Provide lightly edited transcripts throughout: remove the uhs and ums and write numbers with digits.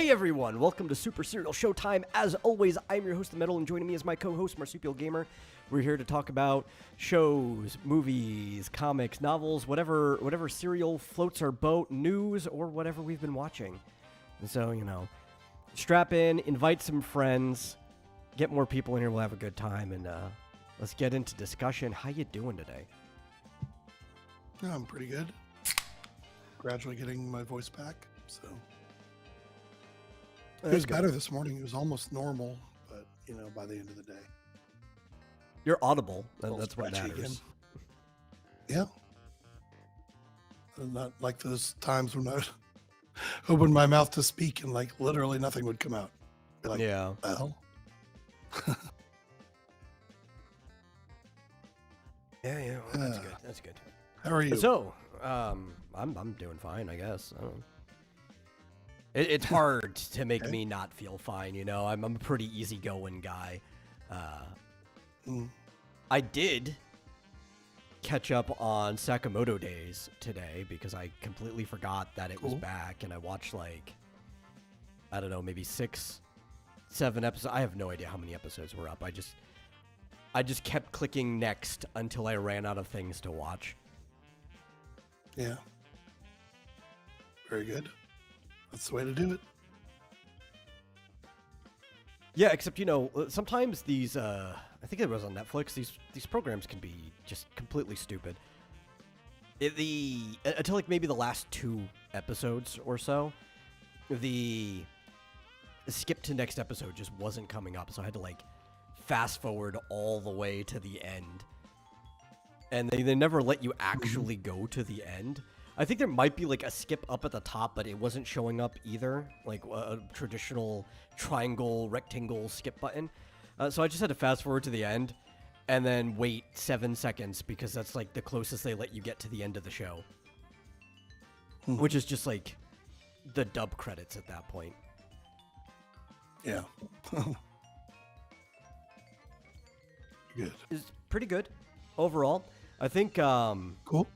Hey everyone, welcome to Super Serial Showtime. As always, I'm your host, The Metal, and joining me is my co-host, Marsupial Gamer. We're here to talk about shows, movies, comics, novels, whatever serial floats our boat, news, or whatever we've been watching. And so, strap in, invite some friends, get more people in here, we'll have a good time, and let's get into discussion. How you doing today? Yeah, I'm pretty good. Gradually getting my voice back, so... It was better this morning. It was almost normal, but, by the end of the day. You're audible, and that's what matters. Again. Yeah. And not like those times when I opened my mouth to speak and, literally nothing would come out. Be like, yeah. Well. Yeah, well, that's good. That's good. How are you? So, I'm doing fine, I guess. I don't know. It's hard to make me not feel fine, I'm a pretty easygoing guy. I did catch up on Sakamoto Days today because I completely forgot that it was back, and I watched I don't know, maybe 6, 7 episodes. I have no idea how many episodes were up. I just kept clicking next until I ran out of things to watch. Yeah. Very good. That's the way to do it. Yeah, except, sometimes these, I think it was on Netflix, these programs can be just completely stupid. Until, maybe the last 2 episodes or so, the skip to next episode just wasn't coming up, so I had to, fast forward all the way to the end. And they never let you actually go to the end. I think there might be a skip up at the top, but it wasn't showing up either, a traditional triangle, rectangle skip button. So I just had to fast forward to the end and then wait 7 seconds because that's the closest they let you get to the end of the show. Which is just the dub credits at that point. Yeah. Good. It's pretty good overall. I think... Cool.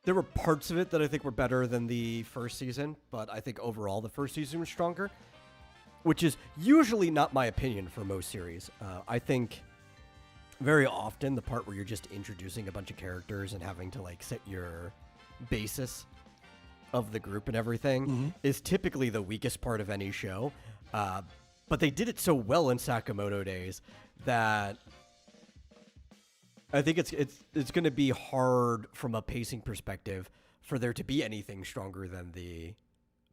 There were parts of it that I think were better than the first season, but I think overall the first season was stronger, which is usually not my opinion for most series. I think very often the part where you're just introducing a bunch of characters and having to set your basis of the group and everything is typically the weakest part of any show. But they did it so well in Sakamoto Days that I think it's going to be hard from a pacing perspective for there to be anything stronger than the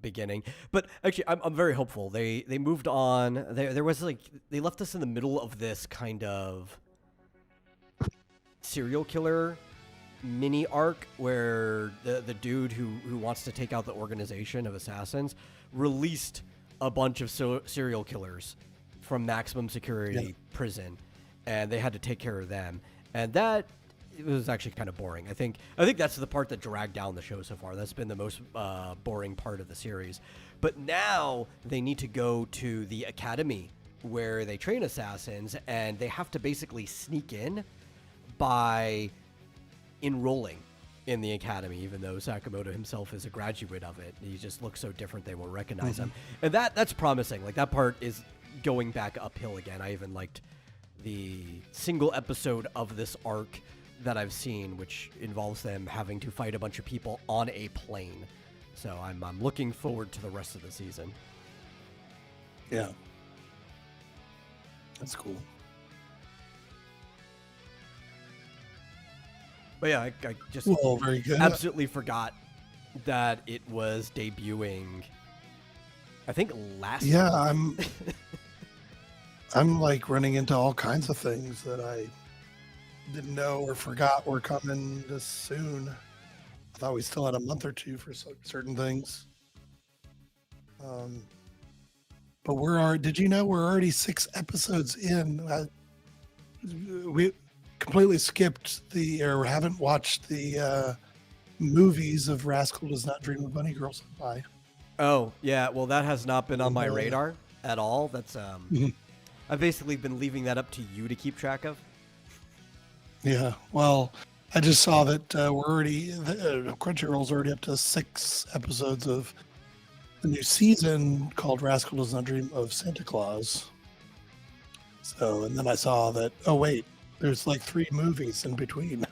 beginning. But actually, I'm very hopeful. They moved on. There was they left us in the middle of this kind of serial killer mini arc where the dude who wants to take out the organization of assassins released a bunch of serial killers from maximum security prison, and they had to take care of them. And that it was actually kind of boring. I think that's the part that dragged down the show so far. That's been the most boring part of the series. But now they need to go to the academy where they train assassins, and they have to basically sneak in by enrolling in the academy, even though Sakamoto himself is a graduate of it. He just looks so different they won't recognize him. And that's promising. That part is going back uphill again. I even liked the single episode of this arc that I've seen, which involves them having to fight a bunch of people on a plane. So I'm looking forward to the rest of the season. Yeah. That's cool. But yeah, I just very good. Absolutely forgot that it was debuting, I think, last week. I'm running into all kinds of things that I didn't know or forgot were coming this soon. I thought we still had a month or two for certain things. But did you know we're already 6 episodes in? We completely skipped or haven't watched the movies of Rascal Does Not Dream of Bunny Girls Pie. Oh, yeah. Well, that has not been on my radar at all. That's I've basically been leaving that up to you to keep track of. Yeah, well, I just saw that we're already, Crunchyroll's already up to 6 episodes of a new season called Rascal Does Not Dream of Santa Claus. So, and then I saw that, oh, wait, there's like 3 movies in between.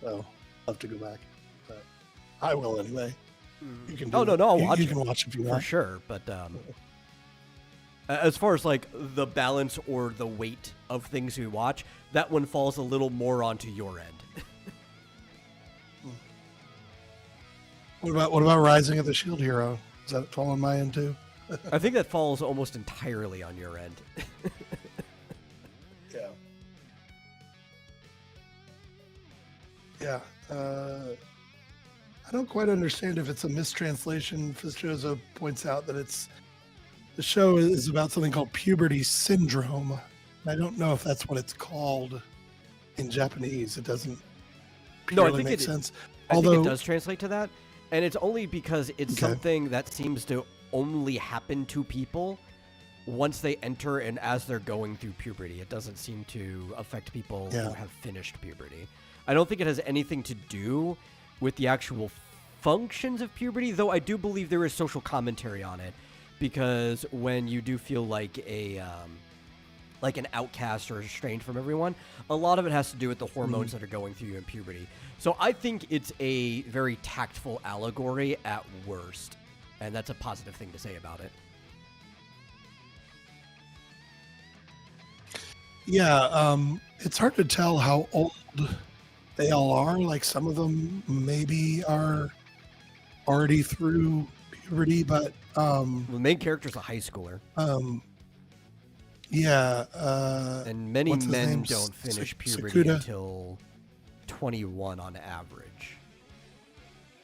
So I'll have to go back. But I will anyway. You can do Oh, no, I'll you, watch you it can watch if you for want. sure. But as far as like the balance or the weight of things we watch, that one falls a little more onto your end. What about Rising of the Shield Hero? Does that fall on my end too? I think that falls almost entirely on your end. Yeah. Yeah. I don't quite understand if it's a mistranslation. Fischoza points out that the show is about something called puberty syndrome. I don't know if that's what it's called in Japanese. It doesn't No, I purely think make it- sense. I Although think it does translate to that, and it's only because it's Okay. something that seems to only happen to people once they enter and as they're going through puberty. It doesn't seem to affect people Yeah. who have finished puberty. I don't think it has anything to do with the actual functions of puberty, though I do believe there is social commentary on it, because when you do feel like an outcast or estranged from everyone, a lot of it has to do with the hormones that are going through you in puberty. So I think it's a very tactful allegory at worst, and that's a positive thing to say about it. yeah, it's hard to tell how old they all are. Like some of them maybe are already through puberty, but The main character's a high schooler, yeah. and many what's his men name? don't finish puberty Sakuda? until 21 on average.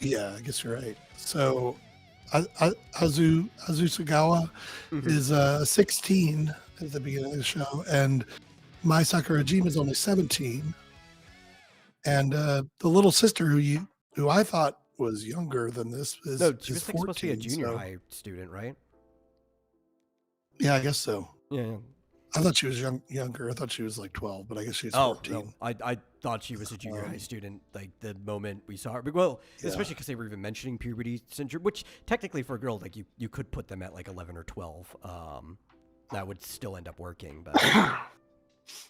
Yeah, I guess you're right. So, Azusagawa is 16 at the beginning of the show, and Mai Sakurajima is only 17. And the little sister who I thought was younger than this is No, she is was like, supposed to be a 14. junior So, high student, right? yeah, I guess so. Yeah. I thought she was younger. I thought she was like 12, but I guess she's Oh, 14. no. I thought she was a junior high student, like, the moment we saw her. But, well, Yeah. especially because they were even mentioning puberty syndrome, which technically for a girl, like, you could put them at, like, 11 or 12. That would still end up working, but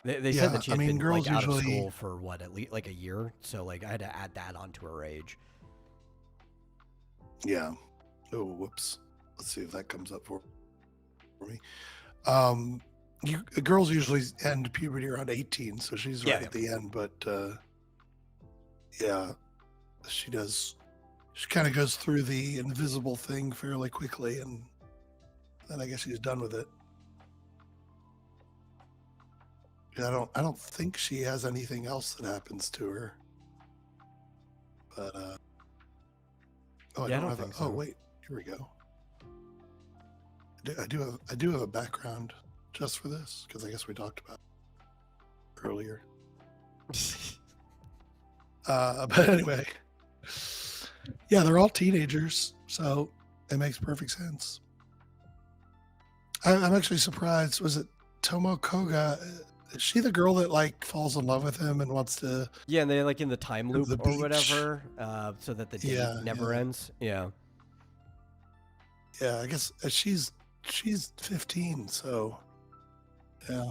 they Yeah, said that she I had mean, been, girls like, out of usually- school for, what, at least, like, a year? So, like, I had to add that onto her age. Yeah. Oh, whoops. Let's see if that comes up for me. Girls usually end puberty around 18, so she's right Yeah. at the end. But yeah, she does. She kind of goes through the invisible thing fairly quickly, and then I guess she's done with it. Yeah, I don't think she has anything else that happens to her. But oh, Yeah, I don't have think Oh, so. wait, here we go. I do have a background just for this because I guess we talked about it earlier. But anyway, yeah, they're all teenagers, so it makes perfect sense. I'm actually surprised. Was it Tomo Koga? Is she the girl that like falls in love with him and wants to? Yeah, and they're, like, in the time To loop the or beach. whatever, so that the date Yeah, never yeah. ends. Yeah. Yeah, I guess she's 15, so yeah.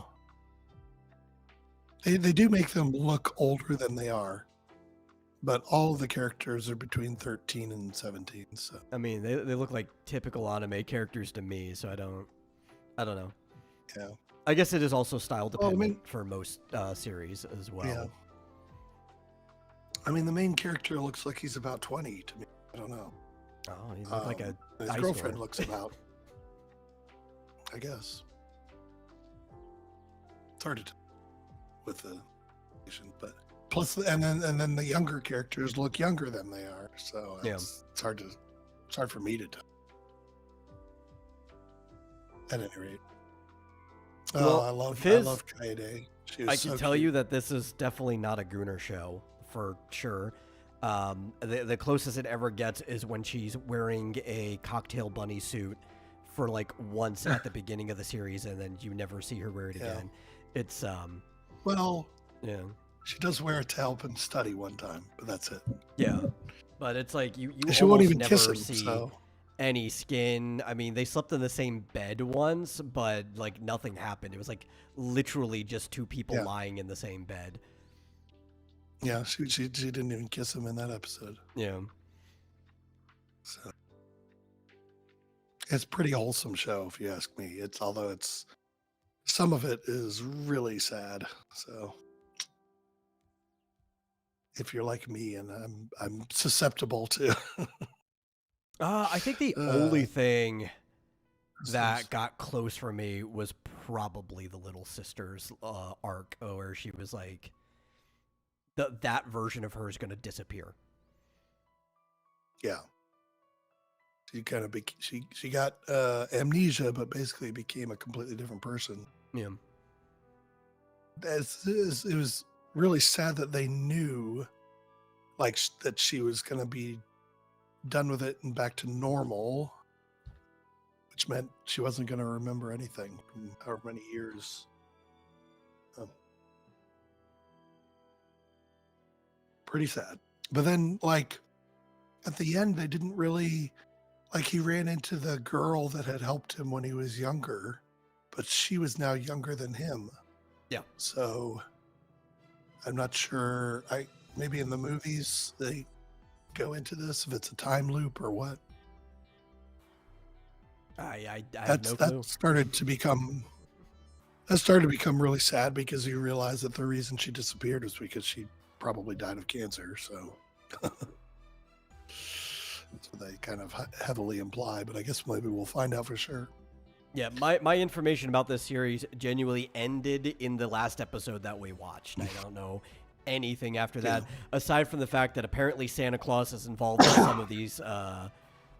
They do make them look older than they are, but all of the characters are between 13 and 17. So I mean, they look like typical anime characters to me, so I don't know. yeah, I guess it is also style Well, I dependent mean- for most series as well. yeah. I mean, the main character looks like he's about 20 to me. I don't know. Oh, he looked like a His high girlfriend schooler. looks about. I guess it's hard to tell with the, but plus, and then the younger characters look younger than they are. So Yeah. it's hard for me to tell. At any rate, Well, I Fizz, love Kaede. She was I so can tell cute. you that this is definitely not a Gooner show for sure. The closest it ever gets is when she's wearing a cocktail bunny suit for like once at the beginning of the series, and then you never see her wear it Yeah. again. It's Well, yeah, she does wear it to help him study one time, but that's it. yeah, but it's like you She won't almost even never kiss him. see. So any skin. I mean, they slept in the same bed once, but like nothing happened. It was like literally just two people Yeah. lying in the same bed. Yeah, she didn't even kiss him in that episode. Yeah. So it's a pretty wholesome show, if you ask me. Although it's some of it is really sad. So if you're like me, and I'm susceptible to I think the uh, only thing things. that got close for me was probably the Little Sisters arc, where she was like, that version of her is going to disappear. Yeah, she kind of she got amnesia, but basically became a completely different person. Yeah. It was really sad that they knew, like, that she was going to be done with it and back to normal, which meant she wasn't going to remember anything from however many years. Pretty sad. But then, like, at the end, they didn't really, like, he ran into the girl that had helped him when he was younger, but she was now younger than him. Yeah. So I'm not sure. Maybe in the movies they go into this, if it's a time loop or what. I have no clue. That started to become really sad, because you realize that the reason she disappeared was because she probably died of cancer. So that's what they kind of heavily imply, but I guess maybe we'll find out for sure. Yeah, my information about this series genuinely ended in the last episode that we watched. I don't know anything after that, aside from the fact that apparently Santa Claus is involved in some of these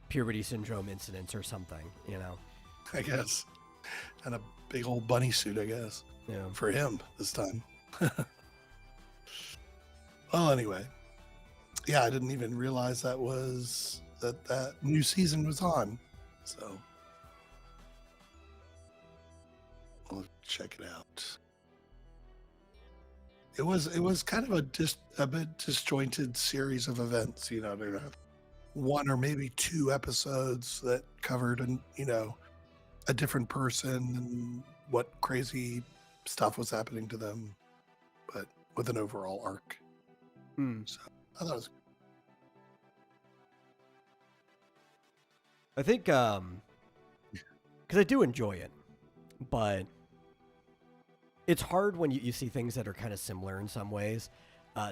puberty syndrome incidents or something, you know. I guess. And a big old bunny suit, I guess. Yeah. For him this time. Well, anyway. Yeah, I didn't even realize that new season was on. So I'll check it out. It was kind of a bit disjointed series of events, you know. There were one or maybe two episodes that covered a different person and what crazy stuff was happening to them, but with an overall arc. So I thought it was. I think because I do enjoy it, but it's hard when you see things that are kind of similar in some ways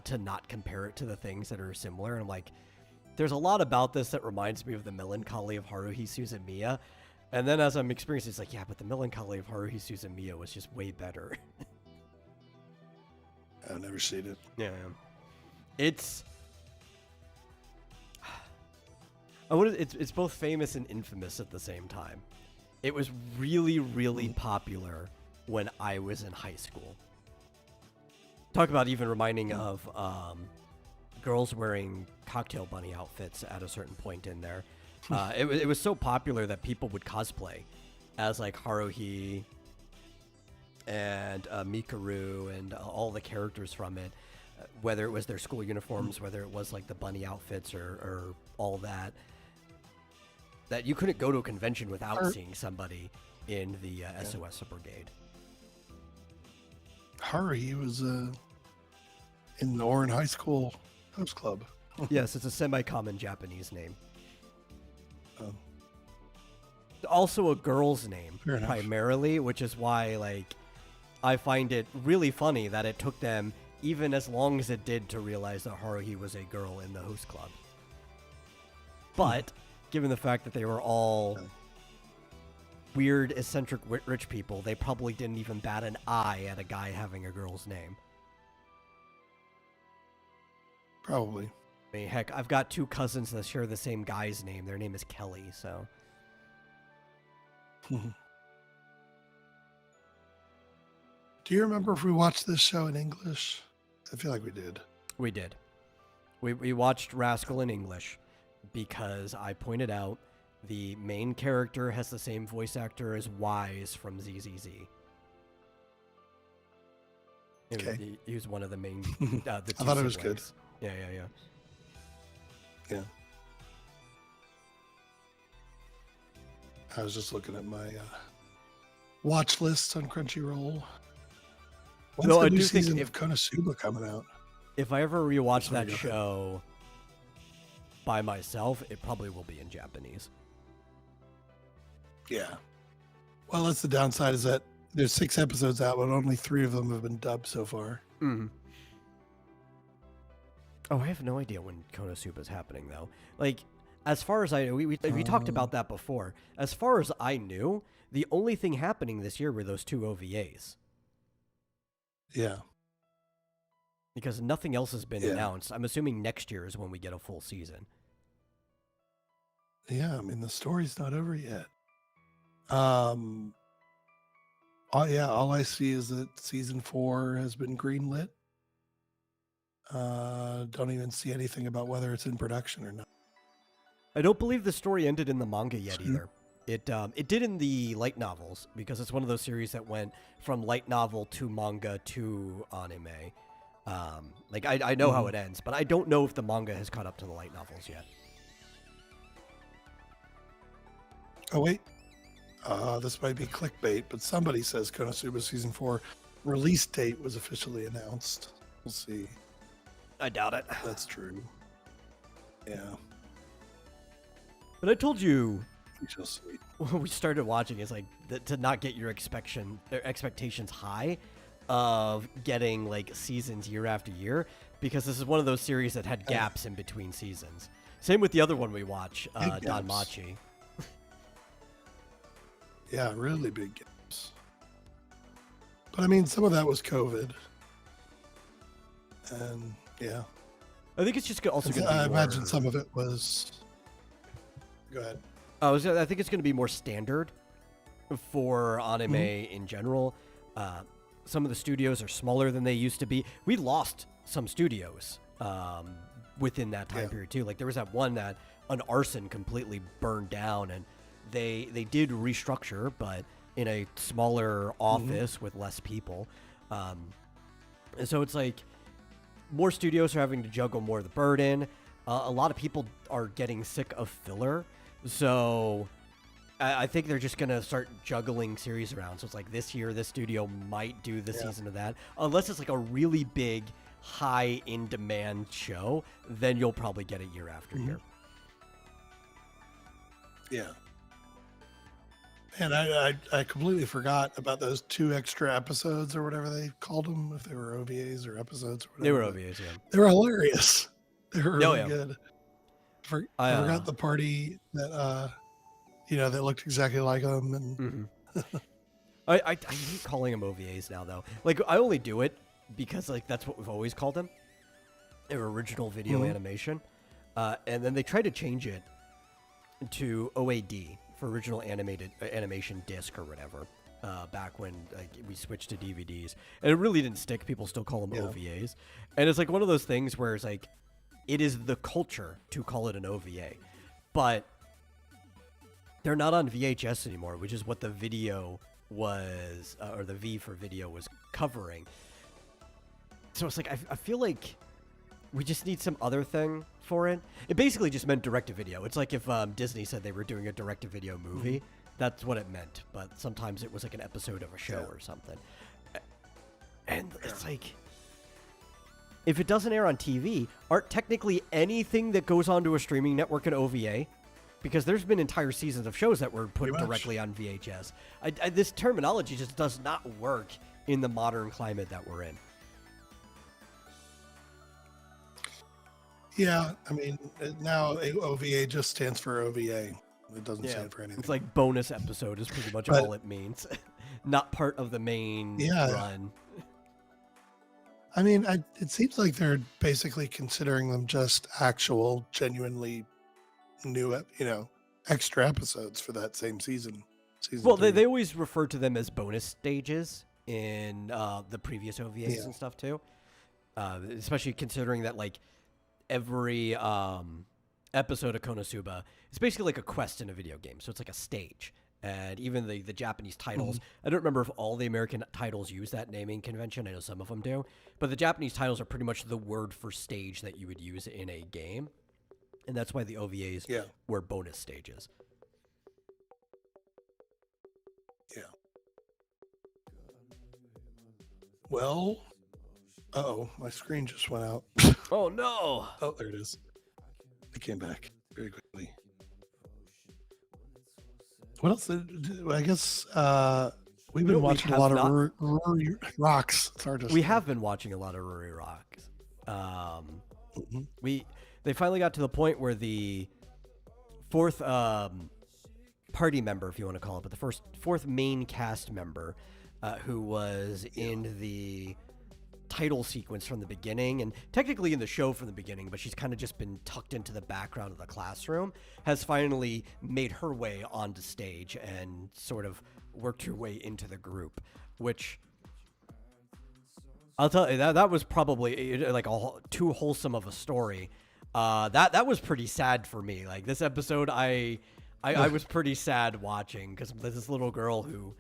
to not compare it to the things that are similar. And I'm like, there's a lot about this that reminds me of the melancholy of Haruhi Suzumiya. And then as I'm experiencing, it's like, yeah, but the melancholy of Haruhi Suzumiya was just way better. I've never seen it. Yeah. It's it's both famous and infamous at the same time. It was really, really popular when I was in high school. Talk about even reminding of girls wearing cocktail bunny outfits at a certain point in there. It was so popular that people would cosplay as like Haruhi and Mikaru and all the characters from it, whether it was their school uniforms, whether it was like the bunny outfits or all that. That you couldn't go to a convention without seeing somebody in the SOS Brigade. Haruhi was in the Orin High School Host Club. Yes, it's a semi-common Japanese name. Oh. Also a girl's name, Fair enough. primarily, which is why, like, I find it really funny that it took them even as long as it did to realize that Haruhi was a girl in the host club. But, given the fact that they were all weird, eccentric, rich people, they probably didn't even bat an eye at a guy having a girl's name. Probably. I mean, heck, I've got two cousins that share the same guy's name. Their name is Kelly, so... Do you remember if we watched this show in English? I feel like we did. We did. We watched Rascal in English because I pointed out the main character has the same voice actor as Wise from ZZZ. Okay. He was one of the main... the two I thought it was siblings. good. Yeah. Yeah. I was just looking at my watch lists on Crunchyroll. When's No, the I new do think season of Konosuba coming out? if I ever rewatch Sorry, that go ahead. show by myself, it probably will be in Japanese. Yeah. Well, that's the downside is that there's 6 episodes out, but only 3 of them have been dubbed so far. Mm. Oh, I have no idea when Konosuba is happening though. Like, as far as I know, we talked about that before. As far as I knew, the only thing happening this year were those 2 OVAs Yeah. because nothing else has been Yeah. announced. I'm assuming next year is when we get a full season. Yeah, I mean the story's not over yet. Yeah, all I see is that season 4 has been greenlit. Don't even see anything about whether it's in production or not. I don't believe the story ended in the manga yet Hmm. either. It did in the light novels because it's one of those series that went from light novel to manga to anime. Like I know how it ends, but I don't know if the manga has caught up to the light novels yet. Oh wait, this might be clickbait, but somebody says Konosuba season 4 release date was officially announced. We'll see I doubt it. if that's true. Yeah, But I told you we shall see. when we started watching is like to not get your expectations high of getting like seasons year after year, because this is one of those series that had gaps in between seasons. Same with the other one we watch, Big gaps. Danmachi. Yeah, really big gaps. But I mean, some of that was COVID, and yeah, I think it's just also going to be I imagine more- some of it was. Go ahead. I think it's going to be more standard for anime in general. Some of the studios are smaller than they used to be. We lost some studios within that time period too. Like there was that one that an arson completely burned down, and they did restructure, but in a smaller office with less people. And so it's like more studios are having to juggle more of the burden. A lot of people are getting sick of filler. So I think they're just going to start juggling series around. So it's like this year, this studio might do the season of that. Unless it's like a really big, high in demand show, then you'll probably get it year after year. Yeah. And I completely forgot about those 2 extra episodes or whatever they called them, if they were OVAs or episodes or whatever. They were OVAs, yeah. They were hilarious. They were really yeah. good. I forgot the party that that looked exactly like them. And I hate calling them OVAs now, though. Like, I only do it because, like, that's what we've always called them. They're original video animation. And then they tried to change it to OAD for original animation disc or whatever. Back when we switched to DVDs. And it really didn't stick. People still call them OVAs. And it's like one of those things where it's like, it is the culture to call it an OVA. But they're not on VHS anymore, which is what the video was, or the V for video was covering. So it's like, I feel like we just need some other thing for it. It basically just meant direct-to-video. It's like if Disney said they were doing a direct-to-video movie. That's what it meant. But sometimes it was like an episode of a show or something. And it's like, if it doesn't air on TV, aren't technically anything that goes onto a streaming network an OVA? Because there's been entire seasons of shows that were put directly on VHS. This terminology just does not work in the modern climate that we're in. yeah, I mean, now OVA just stands for OVA. It doesn't stand for anything. It's like bonus episode is pretty much all it means. Not part of the main run. I mean, it seems like they're basically considering them just actual, genuinely new, extra episodes for that same season. Well, they always refer to them as bonus stages in the previous OVAs and stuff too. Especially considering that like every episode of Konosuba is basically like a quest in a video game, so it's like a stage. And even the Japanese titles, I don't remember if all the American titles use that naming convention. I know some of them do. But the Japanese titles are pretty much the word for stage that you would use in a game. And that's why the OVAs were bonus stages. Well, my screen just went out. Oh no! Oh, there it is. It came back very quickly. What else? I guess we've been watching a lot of Rory Rocks. It's hard to We say. have been watching a lot of Rory Rocks. Mhm. They finally got to the point where the fourth party member, if you want to call it, but the fourth main cast member, who was in the title sequence from the beginning and technically in the show from the beginning, but she's kind of just been tucked into the background of the classroom, has finally made her way onto stage and sort of worked her way into the group, which I'll tell you, that was probably like too wholesome of a story. That was pretty sad for me. Like this episode, I was pretty sad watching because there's this little girl who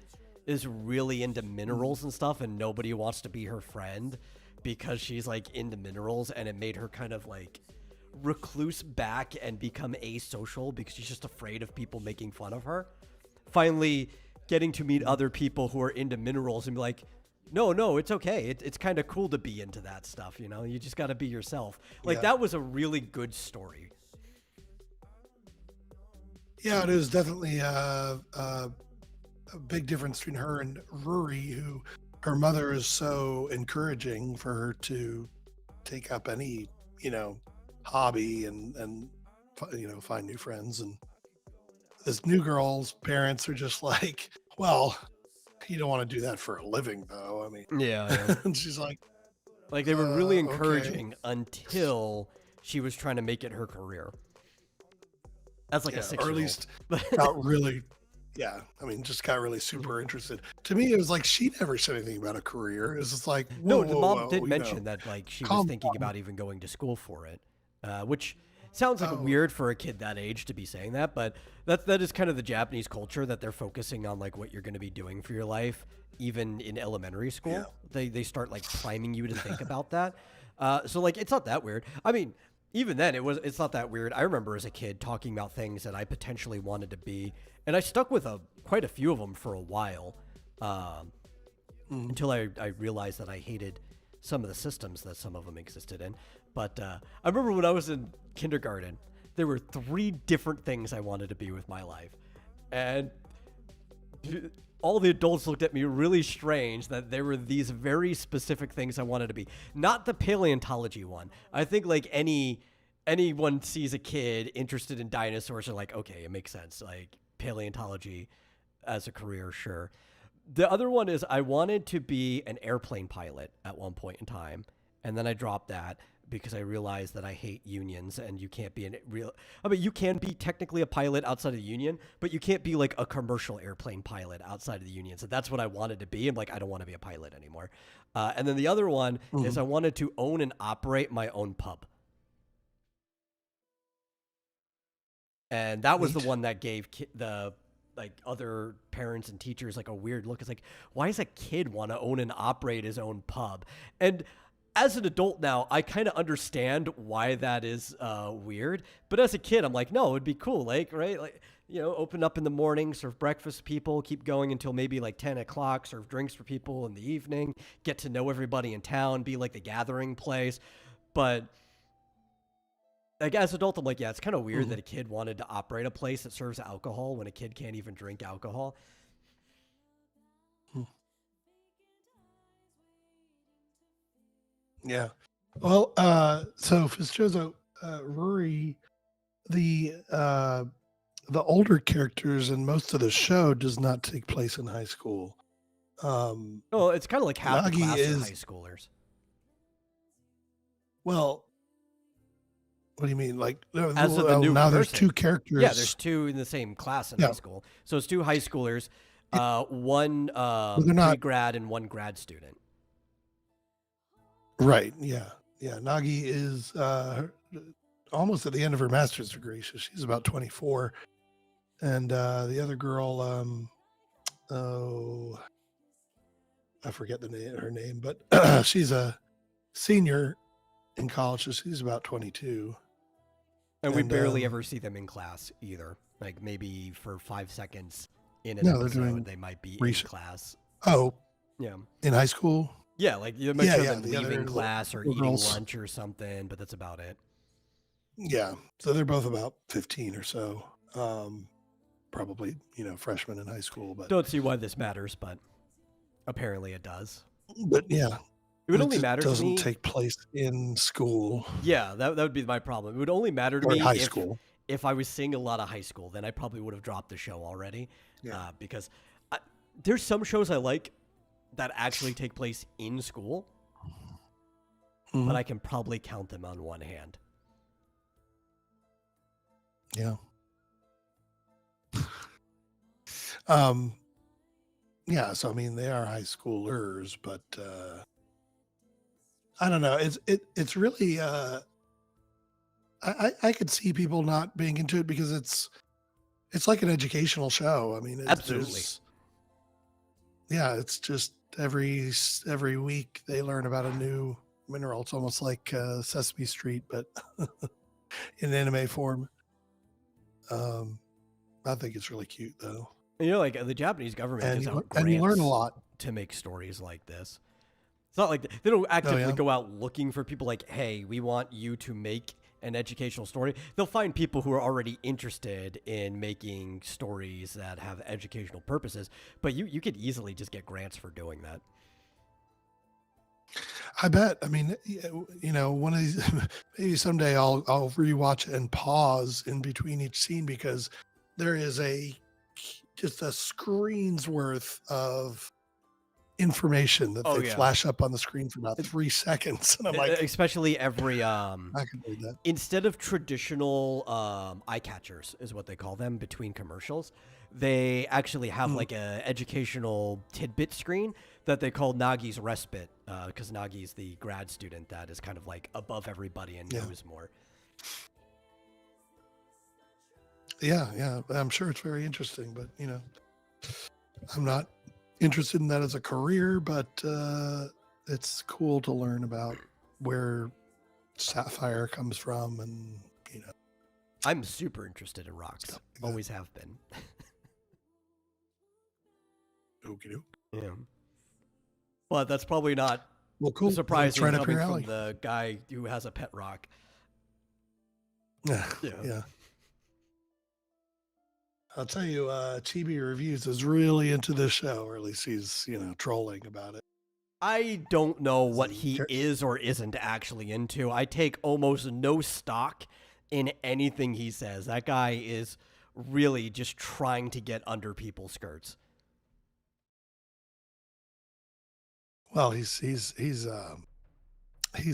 is really into minerals and stuff, and nobody wants to be her friend because she's like into minerals, and it made her kind of like recluse back and become asocial because she's just afraid of people making fun of her. Finally getting to meet other people who are into minerals and be like, no, it's okay. It's kind of cool to be into that stuff, you know? You just got to be yourself. Like, that was a really good story. Yeah, it is definitely a big difference between her and Rory, who her mother is so encouraging for her to take up any, hobby and find new friends. And this new girl's parents are just like, well, you don't want to do that for a living, though. I mean, yeah. And she's like they were really okay. encouraging until she was trying to make it her career. That's like a 6-year-old. Or at least got really, just got really super interested. To me, it was like she never said anything about a career. It was just like, the mom did mention that like she was thinking about even going to school for it, which sounds like weird for a kid that age to be saying that, but that is kind of the Japanese culture that they're focusing on, like what you're going to be doing for your life, even in elementary school. Yeah. They start like priming you to think about that. So like it's not that weird. I mean, even then it's not that weird. I remember as a kid talking about things that I potentially wanted to be, and I stuck with quite a few of them for a while, until I realized that I hated some of the systems that some of them existed in. But I remember when I was in kindergarten, there were 3 different things I wanted to be with my life. And all the adults looked at me really strange that there were these very specific things I wanted to be. Not the paleontology one. I think like anyone sees a kid interested in dinosaurs are like, okay, it makes sense. Like paleontology as a career, sure. The other one is I wanted to be an airplane pilot at one point in time, and then I dropped that because I realized that I hate unions, and you can't be you can be technically a pilot outside of the union, but you can't be like a commercial airplane pilot outside of the union. So that's what I wanted to be. I'm like, I don't want to be a pilot anymore. And then the other one is I wanted to own and operate my own pub. And that was the one that gave the like other parents and teachers like a weird look. It's like, why does a kid want to own and operate his own pub? And as an adult now, I kind of understand why that is weird. But as a kid, I'm like, no, it'd be cool, like, right? Like, open up in the morning, serve breakfast for people, keep going until maybe like 10 o'clock, serve drinks for people in the evening, get to know everybody in town, be like the gathering place. But like as an adult, I'm like, yeah, it's kind of weird that a kid wanted to operate a place that serves alcohol when a kid can't even drink alcohol. Yeah. Well, so Fitzjozo, Rory, the older characters in most of the show does not take place in high school. Oh, it's kind of like half the class are high schoolers. Well, what do you mean? Like, as of the new now person. There's 2 characters. Yeah, there's 2 in the same class in high school. So it's 2 high schoolers, one pre-grad and one grad student. Right. Yeah. Yeah. Nagi is almost at the end of her master's degree, so she's about 24, and the other girl, I forget her name, but she's a senior in college, so she's about 22. And we barely ever see them in class either. Like maybe for 5 seconds in an episode, they might be in class. Oh, yeah. In high school? Yeah, like you make Yeah, sure yeah. them The other leaving class or little eating girls. lunch or something, but that's about it. Yeah. So they're both about 15 or so. Probably, freshmen in high school, Don't see why this matters, but apparently it does. but yeah, It would it only just matter to doesn't me. take place in school Yeah, that would be my problem. It would only matter to or me high school. if I was seeing a lot of high school. Then I probably would have dropped the show already, Yeah. because there's some shows I like that actually take place in school, Mhm. but I can probably count them on one hand. Yeah. Um, yeah, so I mean they are high schoolers, but I don't know. It's really I could see people not being into it because it's like an educational show. I mean, Absolutely. yeah, it's just every week they learn about a new mineral. It's almost like Sesame Street, but in anime form. I think it's really cute though, Like the Japanese government gives out and you learn a grants lot. to make stories like this. It's not like they don't actively yeah? go out looking for people like, hey, we want you to make an educational story. They'll find people who are already interested in making stories that have educational purposes, but you could easily just get grants for doing that. I bet. I mean, one of these maybe someday I'll rewatch and pause in between each scene because there is just a screen's worth of information that Oh, they yeah. flash up on the screen for about 3 seconds, and I'm like, Especially every I can read that. instead of traditional eye catchers is what they call them between commercials, they actually have like a educational tidbit screen that they call Nagi's respite, because Nagi's the grad student that is kind of like above everybody and Yeah. knows more. Yeah. I'm sure it's very interesting, but I'm not interested in that as a career, but it's cool to learn about where sapphire comes from, and I'm super interested in rocks. stuff like that. Always have been. Okie doke. Yeah. But that's probably not Well, cool. surprising It's right up coming your from alley. the guy who has a pet rock. Yeah. Yeah. I'll tell you, Chibi Reviews is really into this show, or at least he's, trolling about it. I don't know what he he care- is or isn't actually into. I take almost no stock in anything he says. That guy is really just trying to get under people's skirts. Well, he's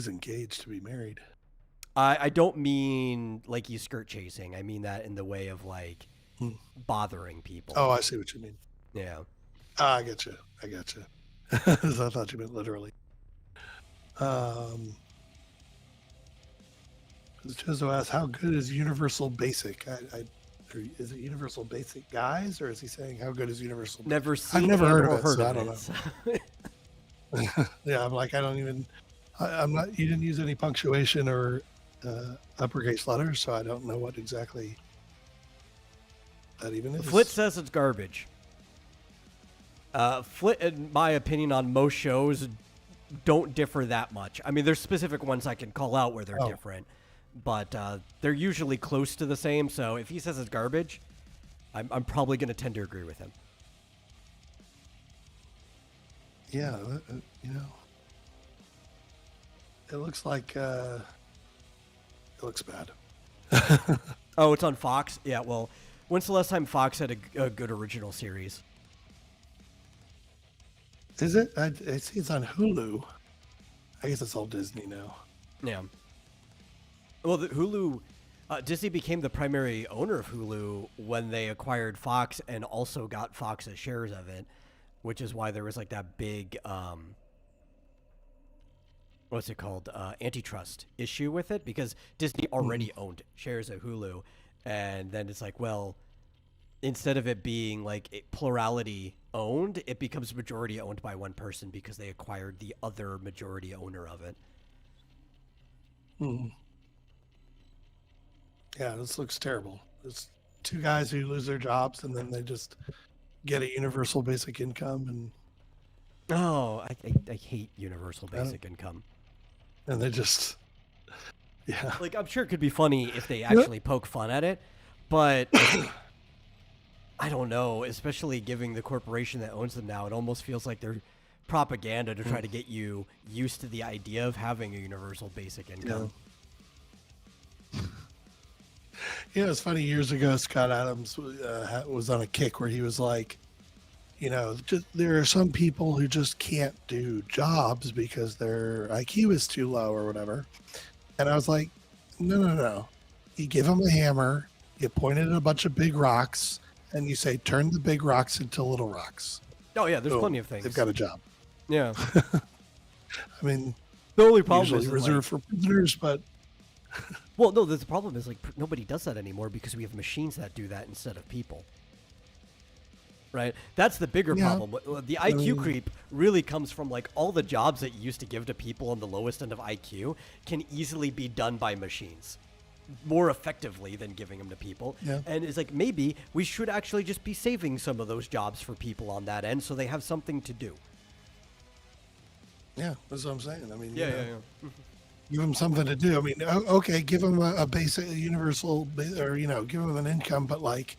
engaged to be married. I don't mean like he's skirt chasing. I mean that in the way of like Hmm. bothering people. Oh, I see what you mean. Yeah. I get you. I thought you meant literally. Jozo asks, how good is Universal Basic? Is it Universal Basic Guys, or is he saying how good is Universal? Never seen I've never and heard or of it, so I of don't it. know. Yeah, I'm like, I'm not. You didn't use any punctuation or uppercase letters, so I don't know what exactly that even is. Flit says it's garbage. Flit, in my opinion, on most shows don't differ that much. I mean, there's specific ones I can call out where they're different, but they're usually close to the same. So if he says it's garbage, I'm probably going to tend to agree with him. Yeah, it looks like it looks bad. Oh, it's on Fox? Yeah, well, when's the last time Fox had a good original series? Is it? I see it's on Hulu. I guess it's all Disney now. Yeah. Well, the Hulu, Disney became the primary owner of Hulu when they acquired Fox and also got Fox's shares of it, which is why there was like that big, what's it called, antitrust issue with it, because Disney already owned shares of Hulu, and then it's like, well, instead of it being like plurality owned, it becomes majority owned by one person because they acquired the other majority owner of it. Yeah, this looks terrible. It's two guys who lose their jobs and then they just get a universal basic income, and Oh, I hate universal basic income. And they just, yeah. Like, I'm sure it could be funny if they Yeah. actually poke fun at it, but I don't know, especially giving the corporation that owns them now, it almost feels like they're propaganda to try to get you used to the idea of having a universal basic income. It's funny. Years ago, Scott Adams was on a kick where he was like, just, there are some people who just can't do jobs because their IQ is too low or whatever. And I was like, no, no, no. You give them a hammer, you point it at a bunch of big rocks, and you say, turn the big rocks into little rocks. Oh, yeah, there's Boom. plenty of things. They've got a job. Yeah. I mean, The only problem usually is reserved for prisoners, but well, no, the problem is like nobody does that anymore because we have machines that do that instead of people. Right? That's the bigger Yeah. problem. The IQ creep really comes from like all the jobs that you used to give to people on the lowest end of IQ can easily be done by machines more effectively than giving them to people. Yeah. And it's like maybe we should actually just be saving some of those jobs for people on that end so they have something to do. yeah, that's what I'm saying. I mean, give them something to do. I mean, okay, give them a basic, universal, or give them an income, but like,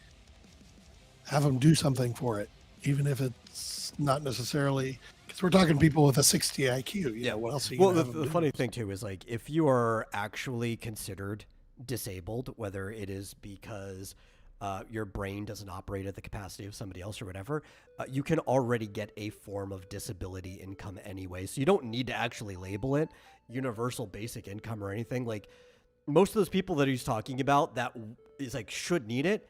have them do something for it, even if it's not necessarily. Because we're talking people with a 60 IQ. Yeah, what else are you? Well, gonna the, have them the do? funny thing too is like if you are actually considered disabled, whether it is because your brain doesn't operate at the capacity of somebody else or whatever, you can already get a form of disability income anyway. So you don't need to actually label it universal basic income or anything. Like most of those people that he's talking about that is like should need it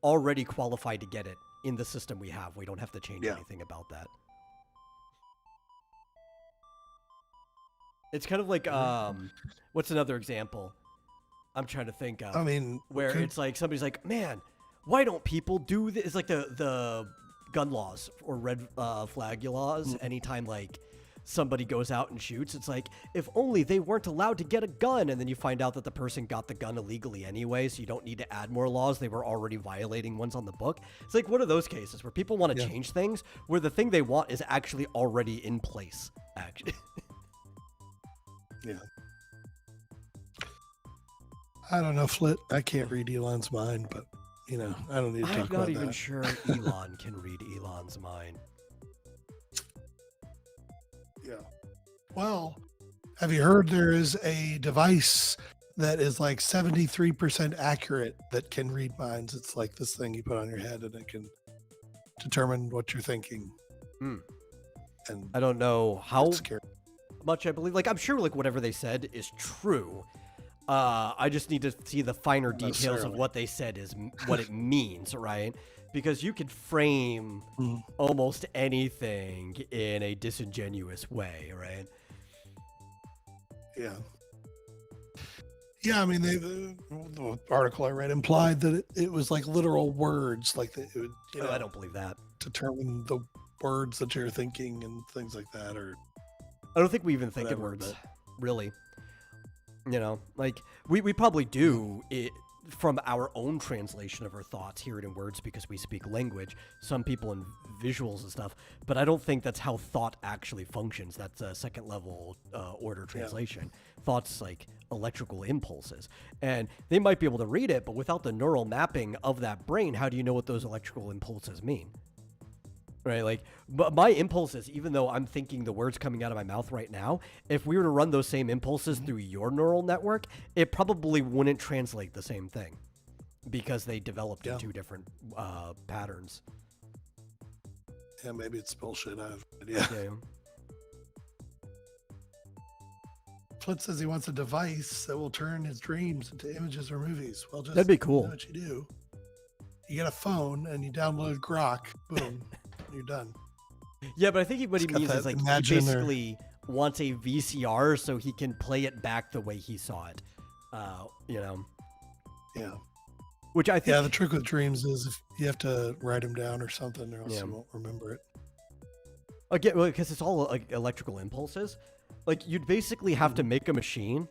already qualified to get it in the system we have. We don't have to change anything about that. It's kind of like what's another example I'm trying to think of? I mean, where okay. it's like somebody's like, man, why don't people do this? It's like the gun laws or red flag laws. Anytime like somebody goes out and shoots, it's like if only they weren't allowed to get a gun, and then you find out that the person got the gun illegally anyway, so you don't need to add more laws. They were already violating ones on the book. It's like one of those cases where people want to change things where the thing they want is actually already in place. Actually. Yeah. I don't know, Flit. I can't read Elon's mind, but I don't need to I'm talk not about even that. sure Elon can read Elon's mind. Yeah. Well, have you heard there is a device that is like 73% accurate that can read minds? It's like this thing you put on your head and it can determine what you're thinking. Mm. And I don't know how it's scary. much I believe. Like, I'm sure like whatever they said is true. I just need to see the finer details of necessarily. what they said is what it means, right? Because you could frame almost anything in a disingenuous way, right? Yeah. Yeah, I mean, the article I read implied that it was like literal words, like that it would, I don't believe that. determine the words that you're thinking and things like that, or I don't think we even think in whatever, words, really. Like we probably do it from our own translation of our thoughts, hear it in words because we speak language. Some people in visuals and stuff, but I don't think that's how thought actually functions. That's a second level order translation. Thoughts like electrical impulses, and they might be able to read it, but without the neural mapping of that brain, how do you know what those electrical impulses mean? Right, like, but my impulses, even though I'm thinking the words coming out of my mouth right now, if we were to run those same impulses through your neural network, it probably wouldn't translate the same thing because they developed in two different patterns. yeah, maybe it's bullshit. I have no idea. Yeah. Flit says he wants a device that will turn his dreams into images or movies. Well, just That'd be cool. What you do? You get a phone and you download Grok. Boom, you're done. Yeah, but I think what he It's got means is that like he Imagine or- basically wants a VCR so he can play it back the way he saw it. Yeah. Which I think. Yeah, the trick with dreams is if you have to write them down or something, or else Yeah. you won't remember it. Again, because it's all like electrical impulses. Like you'd basically have to make a machine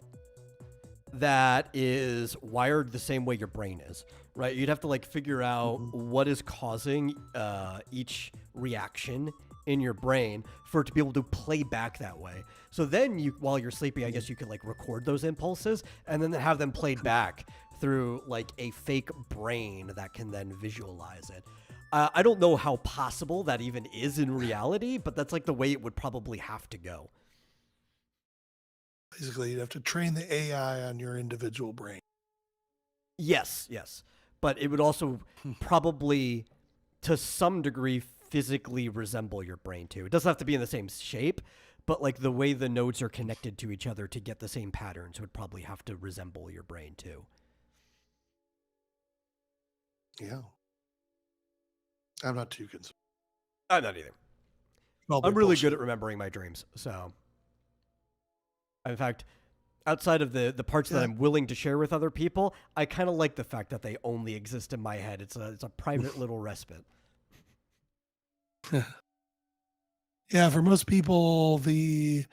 that is wired the same way your brain is, right? You'd have to like figure out what is causing each reaction in your brain for it to be able to play back that way. So then you, while you're sleeping, I guess you could like record those impulses and then have them played back through like a fake brain that can then visualize it. I don't know how possible that even is in reality, but that's like the way it would probably have to go. Basically, you'd have to train the AI on your individual brain. Yes, yes. But it would also probably, to some degree, physically resemble your brain too. It doesn't have to be in the same shape, but like the way the nodes are connected to each other to get the same patterns would probably have to resemble your brain too. Yeah. I'm not too concerned. I'm not either. I'm really good at remembering my dreams. So, in fact, outside of the parts that I'm willing to share with other people, I kind of like the fact that they only exist in my head. It's a private little respite. Yeah, for most people, the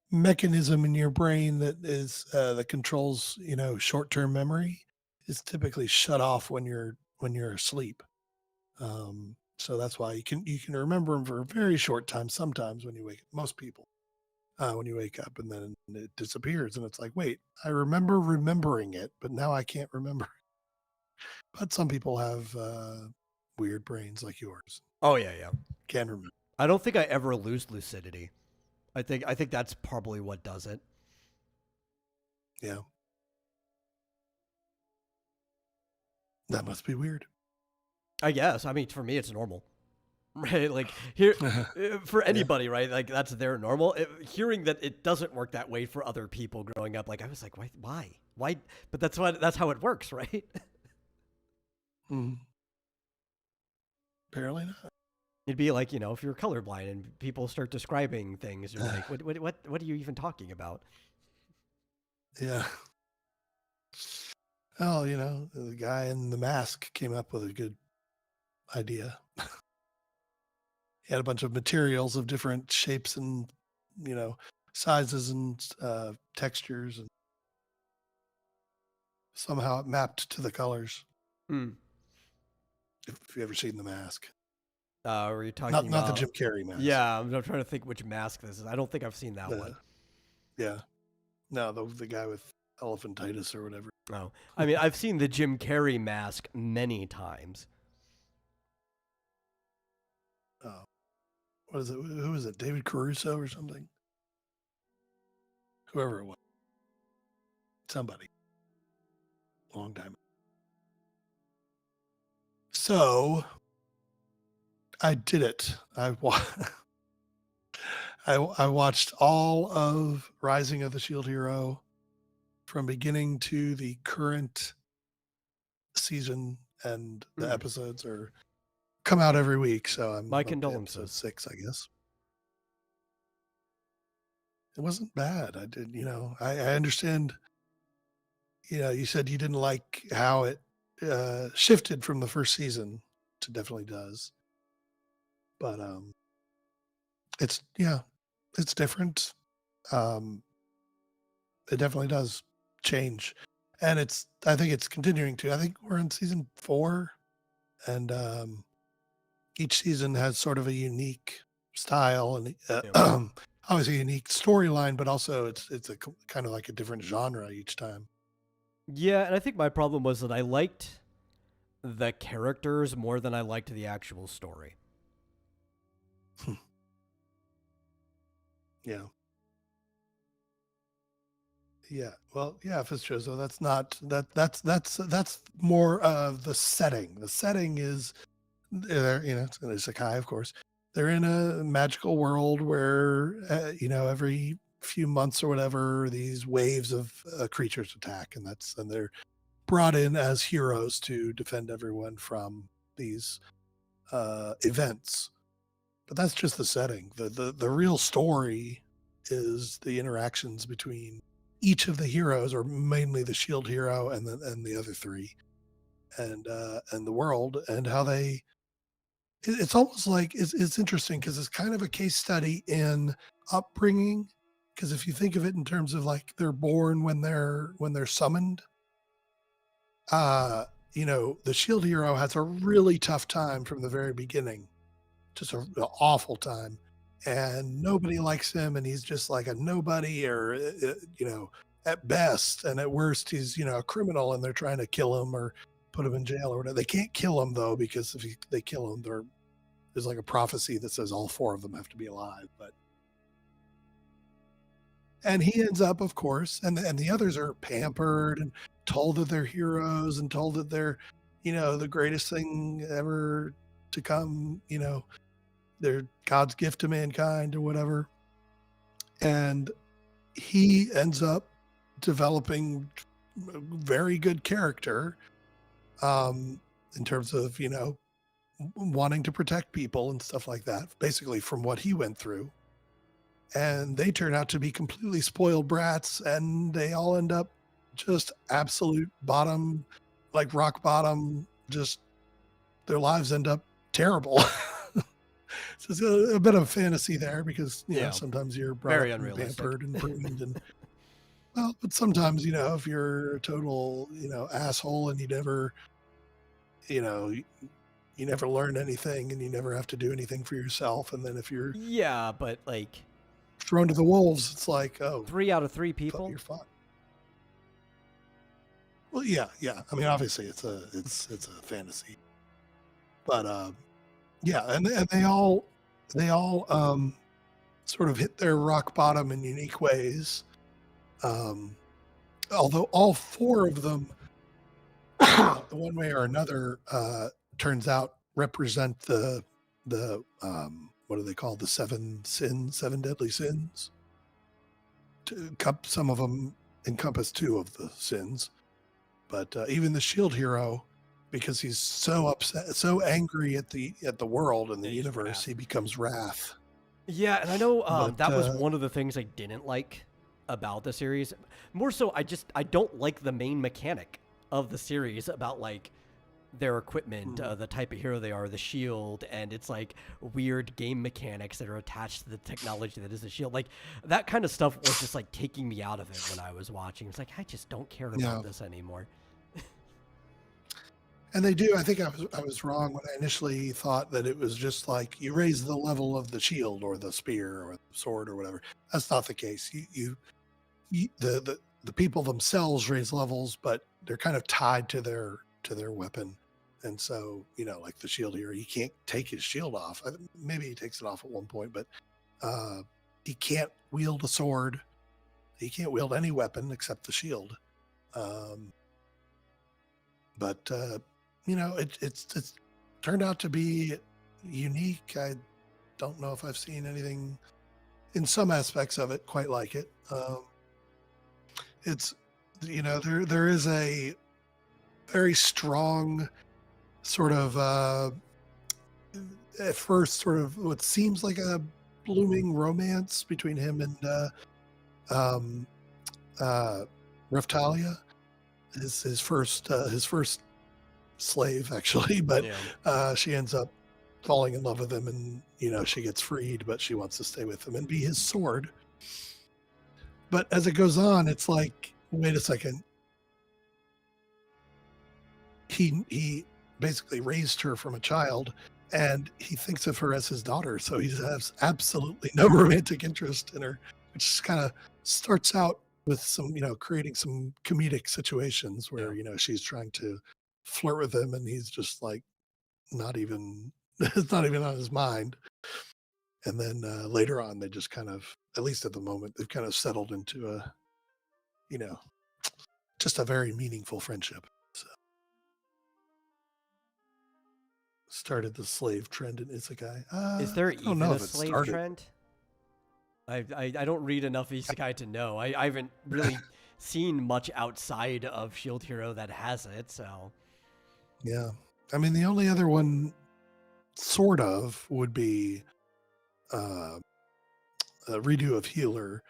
mechanism in your brain that controls short-term memory is typically shut off when you're asleep. So that's why you can remember them for a very short time. Sometimes when you wake, most people when you wake up, and then it disappears, and it's like, wait, I remember remembering it, but now I can't remember. But some people have weird brains like yours. Oh yeah, yeah. Can remember. I don't think I ever lose lucidity. I think that's probably what does it. Yeah, that must be weird. I guess. I mean, for me, it's normal, right? Like here, for anybody, right? Like that's their normal. Hearing that it doesn't work that way for other people growing up, like I was like, why? But that's how it works, right? Mm. Apparently not. It'd be like, if you're colorblind and people start describing things, you're like, what are you even talking about? Yeah. Oh, the guy in the mask came up with a good idea. He had a bunch of materials of different shapes and, sizes and textures, and somehow it mapped to the colors. Hmm. If you ever seen the mask, Were you talking not the about? Jim Carrey mask. Yeah, I'm trying to think which mask this is. I don't think I've seen that one. Yeah, no, the guy with elephantitis or whatever. No, I mean I've seen the Jim Carrey mask many times. What is it? Who is it? David Caruso or something? Whoever it was. Somebody. Long time. So I did it. I watched all of Rising of the Shield Hero from beginning to the current season, and the episodes are come out every week. So I'm My up to condolences. episode 6, I guess. It wasn't bad. I did, I understand. You said you didn't like how it shifted from the first season. It definitely does. But it's different. It definitely does change, and I think it's continuing to. I think we're in season 4, and each season has sort of a unique style and obviously a unique storyline, but also it's a kind of like a different genre each time. Yeah, and I think my problem was that I liked the characters more than I liked the actual story. Yeah. Yeah. Well, yeah, Fitzgerald, that's not that's more of the setting. The setting is it's an isekai, of course. They're in a magical world where every few months or whatever, these waves of creatures attack, and they're brought in as heroes to defend everyone from these events. But that's just the setting. The real story is the interactions between each of the heroes, or mainly the shield hero and the other 3, and the world, and how they. It's almost like it's interesting because it's kind of a case study in upbringing. Because if you think of it in terms of like they're born when they're summoned, the shield hero has a really tough time from the very beginning just an awful time, and nobody likes him, and he's just like a nobody, or at best, and at worst, he's a criminal, and they're trying to kill him or put him in jail or whatever. They can't kill him though, because if they kill him, there's like a prophecy that says all four of them have to be alive. And he ends up, of course, and the others are pampered and told that they're heroes and told that they're, the greatest thing ever to come. They're God's gift to mankind or whatever. And he ends up developing a very good character, in terms of, wanting to protect people and stuff like that, basically from what he went through. And they turn out to be completely spoiled brats, and they all end up just absolute bottom, like rock bottom, just their lives end up terrible. So it's a bit of fantasy there, because sometimes you're brought Very up and unrealistic. pampered and pruned, and well, but sometimes if you're a total asshole, and you never you never learn anything, and you never have to do anything for yourself, and then if you're Yeah, but like thrown to the wolves, it's like, oh, 3 out of 3 people. you're fine. Well, yeah. I mean, obviously, it's a fantasy, but yeah, and they all sort of hit their rock bottom in unique ways. Although all four of them, one way or another, turns out represent the what do they call the seven deadly sins? Some of them encompass 2 of the sins, but even the shield hero, because he's so upset, so angry at the world and the universe, wrath. he becomes wrath. Yeah, and I know But, that was one of the things I didn't like about the series. More so, I don't like the main mechanic of the series about like their equipment, the type of hero they are, the shield, and it's like weird game mechanics that are attached to the technology that is the shield. Like that kind of stuff was just like taking me out of it when I was watching. It's like I just don't care about this anymore. And they do. I think I was wrong when I initially thought that it was just like you raise the level of the shield or the spear or the sword or whatever. That's not the case. The people themselves raise levels, but they're kind of tied to their weapon. And so, like the shield here, he can't take his shield off. Maybe he takes it off at one point, but he can't wield a sword. He can't wield any weapon except the shield. But it's turned out to be unique. I don't know if I've seen anything in some aspects of it quite like it. It's there is a very strong sort of at first sort of what seems like a blooming romance between him and Raftalia, his first slave, actually, but she ends up falling in love with him, and she gets freed, but she wants to stay with him and be his sword. But as it goes on, it's like, wait a second, he basically raised her from a child, and he thinks of her as his daughter, so he has absolutely no romantic interest in her, which kind of starts out with some creating some comedic situations where she's trying to flirt with him, and he's just like not even it's not even on his mind. And then later on, they just kind of, at least at the moment, they've kind of settled into a just a very meaningful friendship. So started the slave trend in Isekai. Is there I don't even know a if it slave started. trend? I don't read enough Isekai to know. I haven't really seen much outside of Shield Hero that has it, so. Yeah. I mean, the only other one sort of would be a redo of Healer,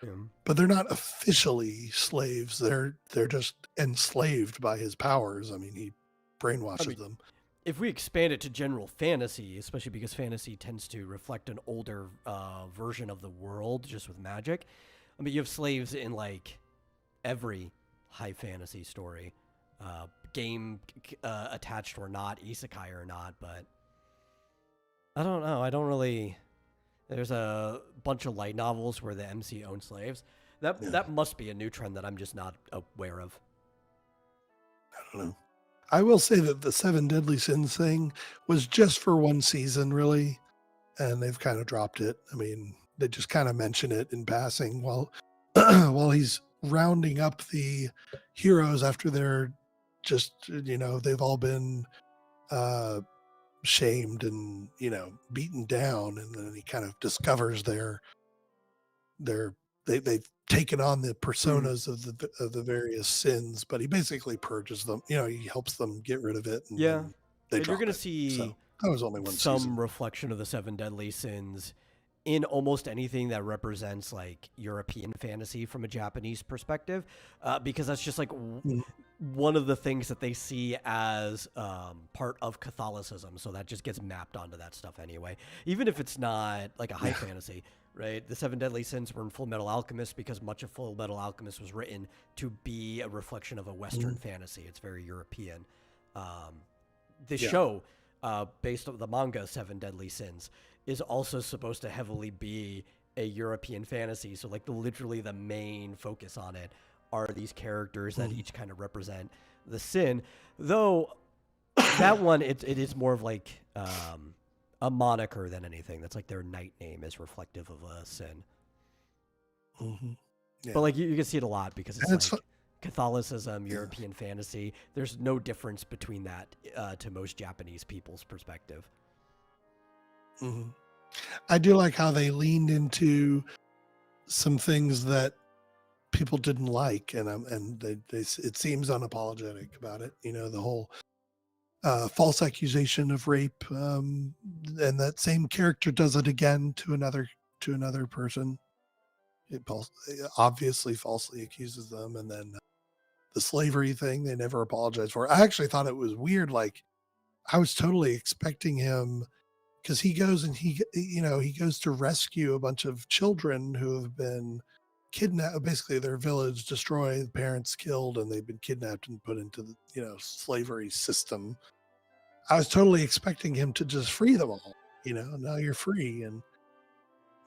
but they're not officially slaves. They're just enslaved by his powers. I mean, he brainwashes them. If we expand it to general fantasy, especially because fantasy tends to reflect an older version of the world just with magic, I mean, you have slaves in like every high fantasy story, game attached or not, isekai or not, but I don't know. I don't really. There's a bunch of light novels where the MC owns slaves. Yeah, That must be a new trend that I'm just not aware of. I don't know. I will say that the Seven Deadly Sins thing was just for one season, really, and they've kind of dropped it. I mean, they just kind of mention it in passing while while he's rounding up the heroes after they're just they've all been uh shamed and beaten down, and then he kind of discovers their they've taken on the Mm. personas of the various sins, but he basically purges them. He helps them get rid of it, and Yeah, then they and you're drop gonna it. see So that was only one some season. reflection of the seven deadly sins in almost anything that represents like European fantasy from a Japanese perspective, because that's just like Mhm. one of the things that they see as part of Catholicism. So that just gets mapped onto that stuff anyway, even if it's not like a high Yeah. fantasy. Right, the Seven Deadly Sins were in Full Metal Alchemist because much of Full Metal Alchemist was written to be a reflection of a Western Mhm. fantasy. It's very European. Um, the Yeah. show, based on the manga Seven Deadly Sins, is also supposed to heavily be a European fantasy. So, like, literally the main focus on it are these characters that Mhm. each kind of represent the sin. Though that one, it is more of like a moniker than anything. That's like their night name is reflective of a sin. Mhm. But Yeah. like you can see it a lot because it's And it's like Catholicism, yeah. European fantasy. There's no difference between that to most Japanese people's perspective. Mhm. I do like how they leaned into some things that people didn't like, and it seems unapologetic about it. The whole false accusation of rape, and that same character does it again to another person. It obviously falsely accuses them, and then the slavery thing they never apologize for. I actually thought it was weird. Like I was totally expecting him because he goes and he goes to rescue a bunch of children who have been kidnapped, basically their village destroyed, parents killed, and they've been kidnapped and put into the slavery system. I was totally expecting him to just free them all. Now you're free, and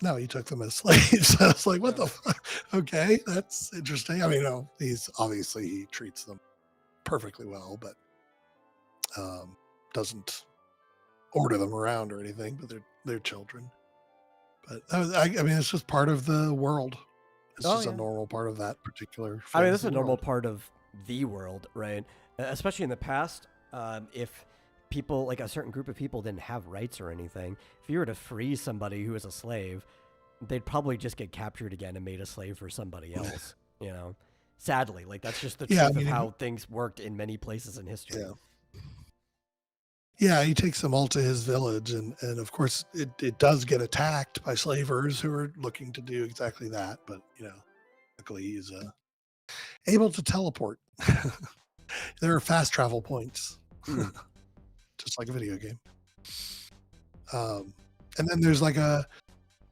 no, he took them as slaves. I was like, what the fuck? Okay, that's interesting. I mean, he's obviously he treats them perfectly well, but doesn't order them around or anything. But they're children. But I mean, it's just part of the world. It's Oh just a yeah, normal part of that particular I mean that's fantasy a normal world. part of the world, right? Especially in the past, if people like a certain group of people didn't have rights or anything, if you were to free somebody who was a slave, they'd probably just get captured again and made a slave for somebody else. You know, sadly, like that's just the Yeah, I truth of mean, how things worked in many places in history. yeah, yeah. He takes them all to his village, and of course, it does get attacked by slavers who are looking to do exactly that. But luckily, he's able to teleport. There are fast travel points, Mm. just like a video game. Um, and then there's like an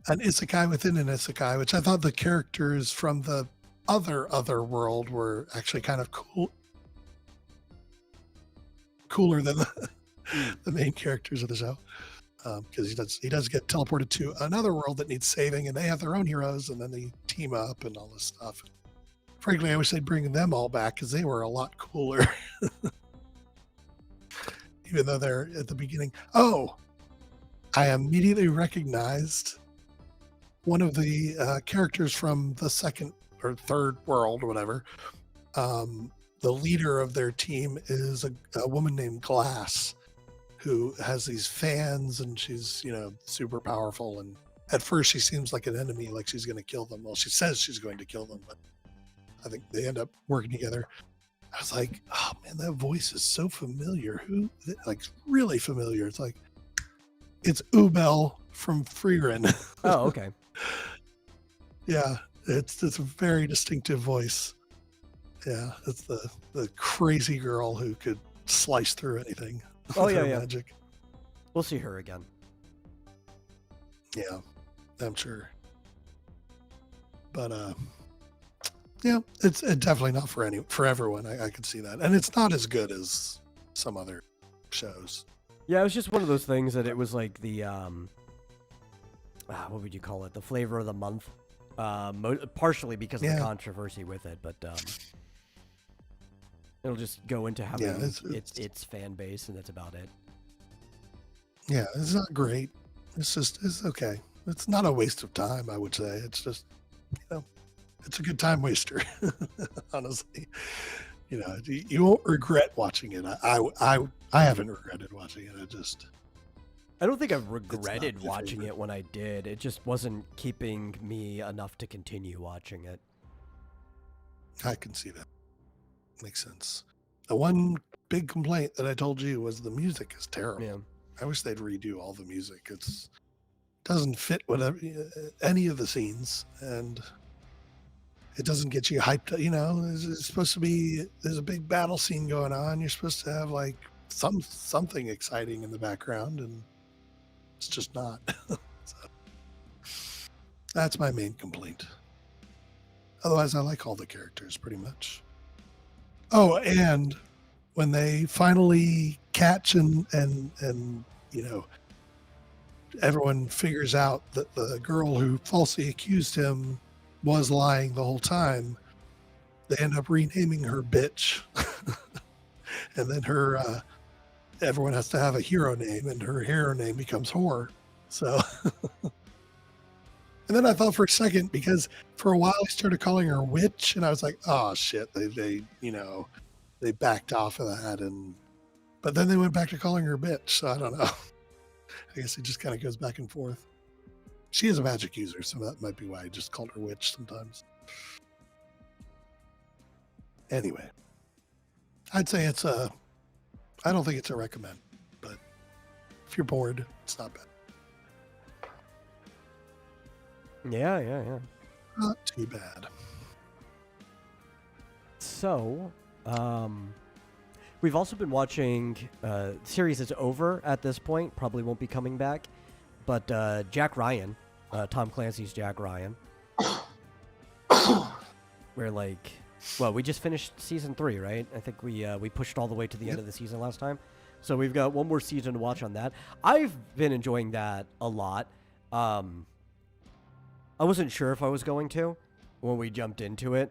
isekai within an isekai, which I thought the characters from the other world were actually kind of cooler than Mm. the main characters of the show, because he does get teleported to another world that needs saving, and they have their own heroes, and then they team up and all this stuff. Frankly, I wish they'd bring them all back because they were a lot cooler, even though they're at the beginning. Oh, I immediately recognized one of the characters from the second or third world or whatever. The leader of their team is a woman named Glass, who has these fans, and she's super powerful. And at first, she seems like an enemy, like she's going to kill them. Well, she says she's going to kill them, but I think they end up working together. I was like, oh man, that voice is so familiar. Who, like, really familiar? It's Ubel from Freerin. Oh, okay. Yeah, it's a very distinctive voice. Yeah, it's the crazy girl who could slice through anything Oh with yeah, her yeah. magic. We'll see her again. Yeah, I'm sure. But yeah, it's definitely not for everyone. I could see that, and it's not as good as some other shows. Yeah, it was just one of those things that it was like the what would you call it? The flavor of the month. Partially because of the controversy with it, but it'll just go into having its fan base, and that's about it. Yeah, it's not great. It's okay. It's not a waste of time, I would say. It's just, it's a good time waster, honestly. You won't regret watching it. I haven't regretted watching it. I don't think I've regretted watching it when I did. It just wasn't keeping me enough to continue watching it. I can see that. Makes sense. The one big complaint that I told you was the music is terrible. Yeah. I wish they'd redo all the music. It doesn't fit whatever any of the scenes, and it doesn't get you hyped. It's supposed to be, there's a big battle scene going on. You're supposed to have like something exciting in the background, and it's just not. So, that's my main complaint. Otherwise, I like all the characters pretty much. Oh, and when they finally catch and everyone figures out that the girl who falsely accused him was lying the whole time, they end up renaming her Bitch. And then everyone has to have a hero name, and her hero name becomes Whore. So, and then I thought for a second, because for a while I started calling her Witch, and I was like, oh shit, they backed off of that, but then they went back to calling her Bitch. So I don't know. I guess it just kind of goes back and forth. She is a magic user, so that might be why I just called her Witch sometimes. Anyway, I'd say I don't think it's a recommend, but if you're bored, it's not bad. Yeah. Not too bad. So, we've also been watching series that's over at this point, probably won't be coming back, but Jack Ryan, Tom Clancy's Jack Ryan. We just finished season 3, right? I think we pushed all the way to the end of the season last time. So we've got one more season to watch on that. I've been enjoying that a lot. I wasn't sure if I was going to when we jumped into it,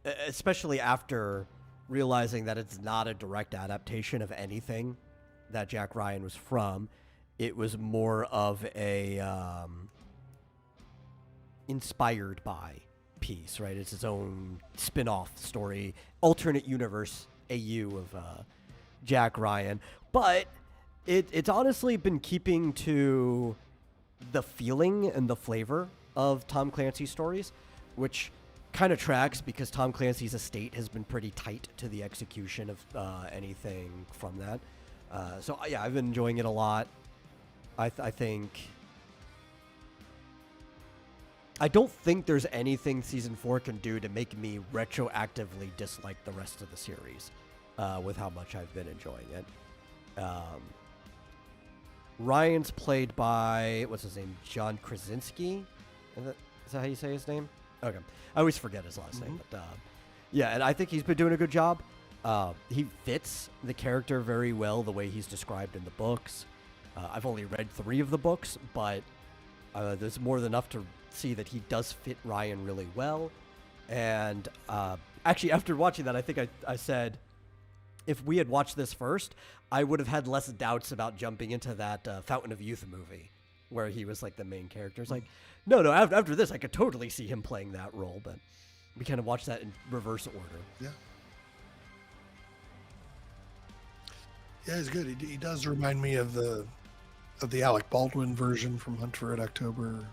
especially after realizing that it's not a direct adaptation of anything that Jack Ryan was from. It was more of a inspired by piece, right? It's its own spin-off story, alternate universe AU of Jack Ryan. But it's honestly been keeping to the feeling and the flavor of Tom Clancy's stories, which kind of tracks because Tom Clancy's estate has been pretty tight to the execution of anything from that. So yeah, I've been enjoying it a lot. I don't think there's anything season 4 can do to make me retroactively dislike the rest of the series with how much I've been enjoying it. Ryan's played by, what's his name, John Krasinski? Is that how you say his name? Okay. I always forget his last name. But yeah, and I think he's been doing a good job. He fits the character very well the way he's described in the books. I've only read 3 of the books, but there's more than enough to see that he does fit Ryan really well. And actually, after watching that, I think I said, if we had watched this first, I would have had less doubts about jumping into that Fountain of Youth movie where he was like the main character. It's like, no, after this, I could totally see him playing that role, but we kind of watched that in reverse order. Yeah. Yeah, he's good. He does remind me of the Alec Baldwin version from Hunt for Red October.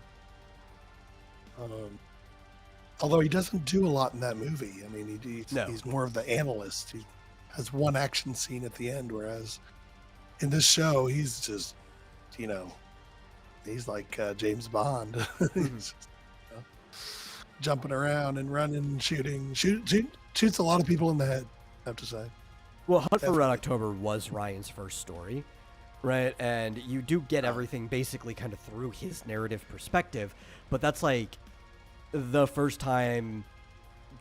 Although he doesn't do a lot in that movie. I mean, he's more of the analyst. He has one action scene at the end, whereas in this show, he's just, he's like James Bond. He's just, jumping around and running and shooting. Shoots a lot of people in the head, I have to say. Well, Hunt for Red October was Ryan's first story, right? And you do get everything basically kind of through his narrative perspective, but that's like the first time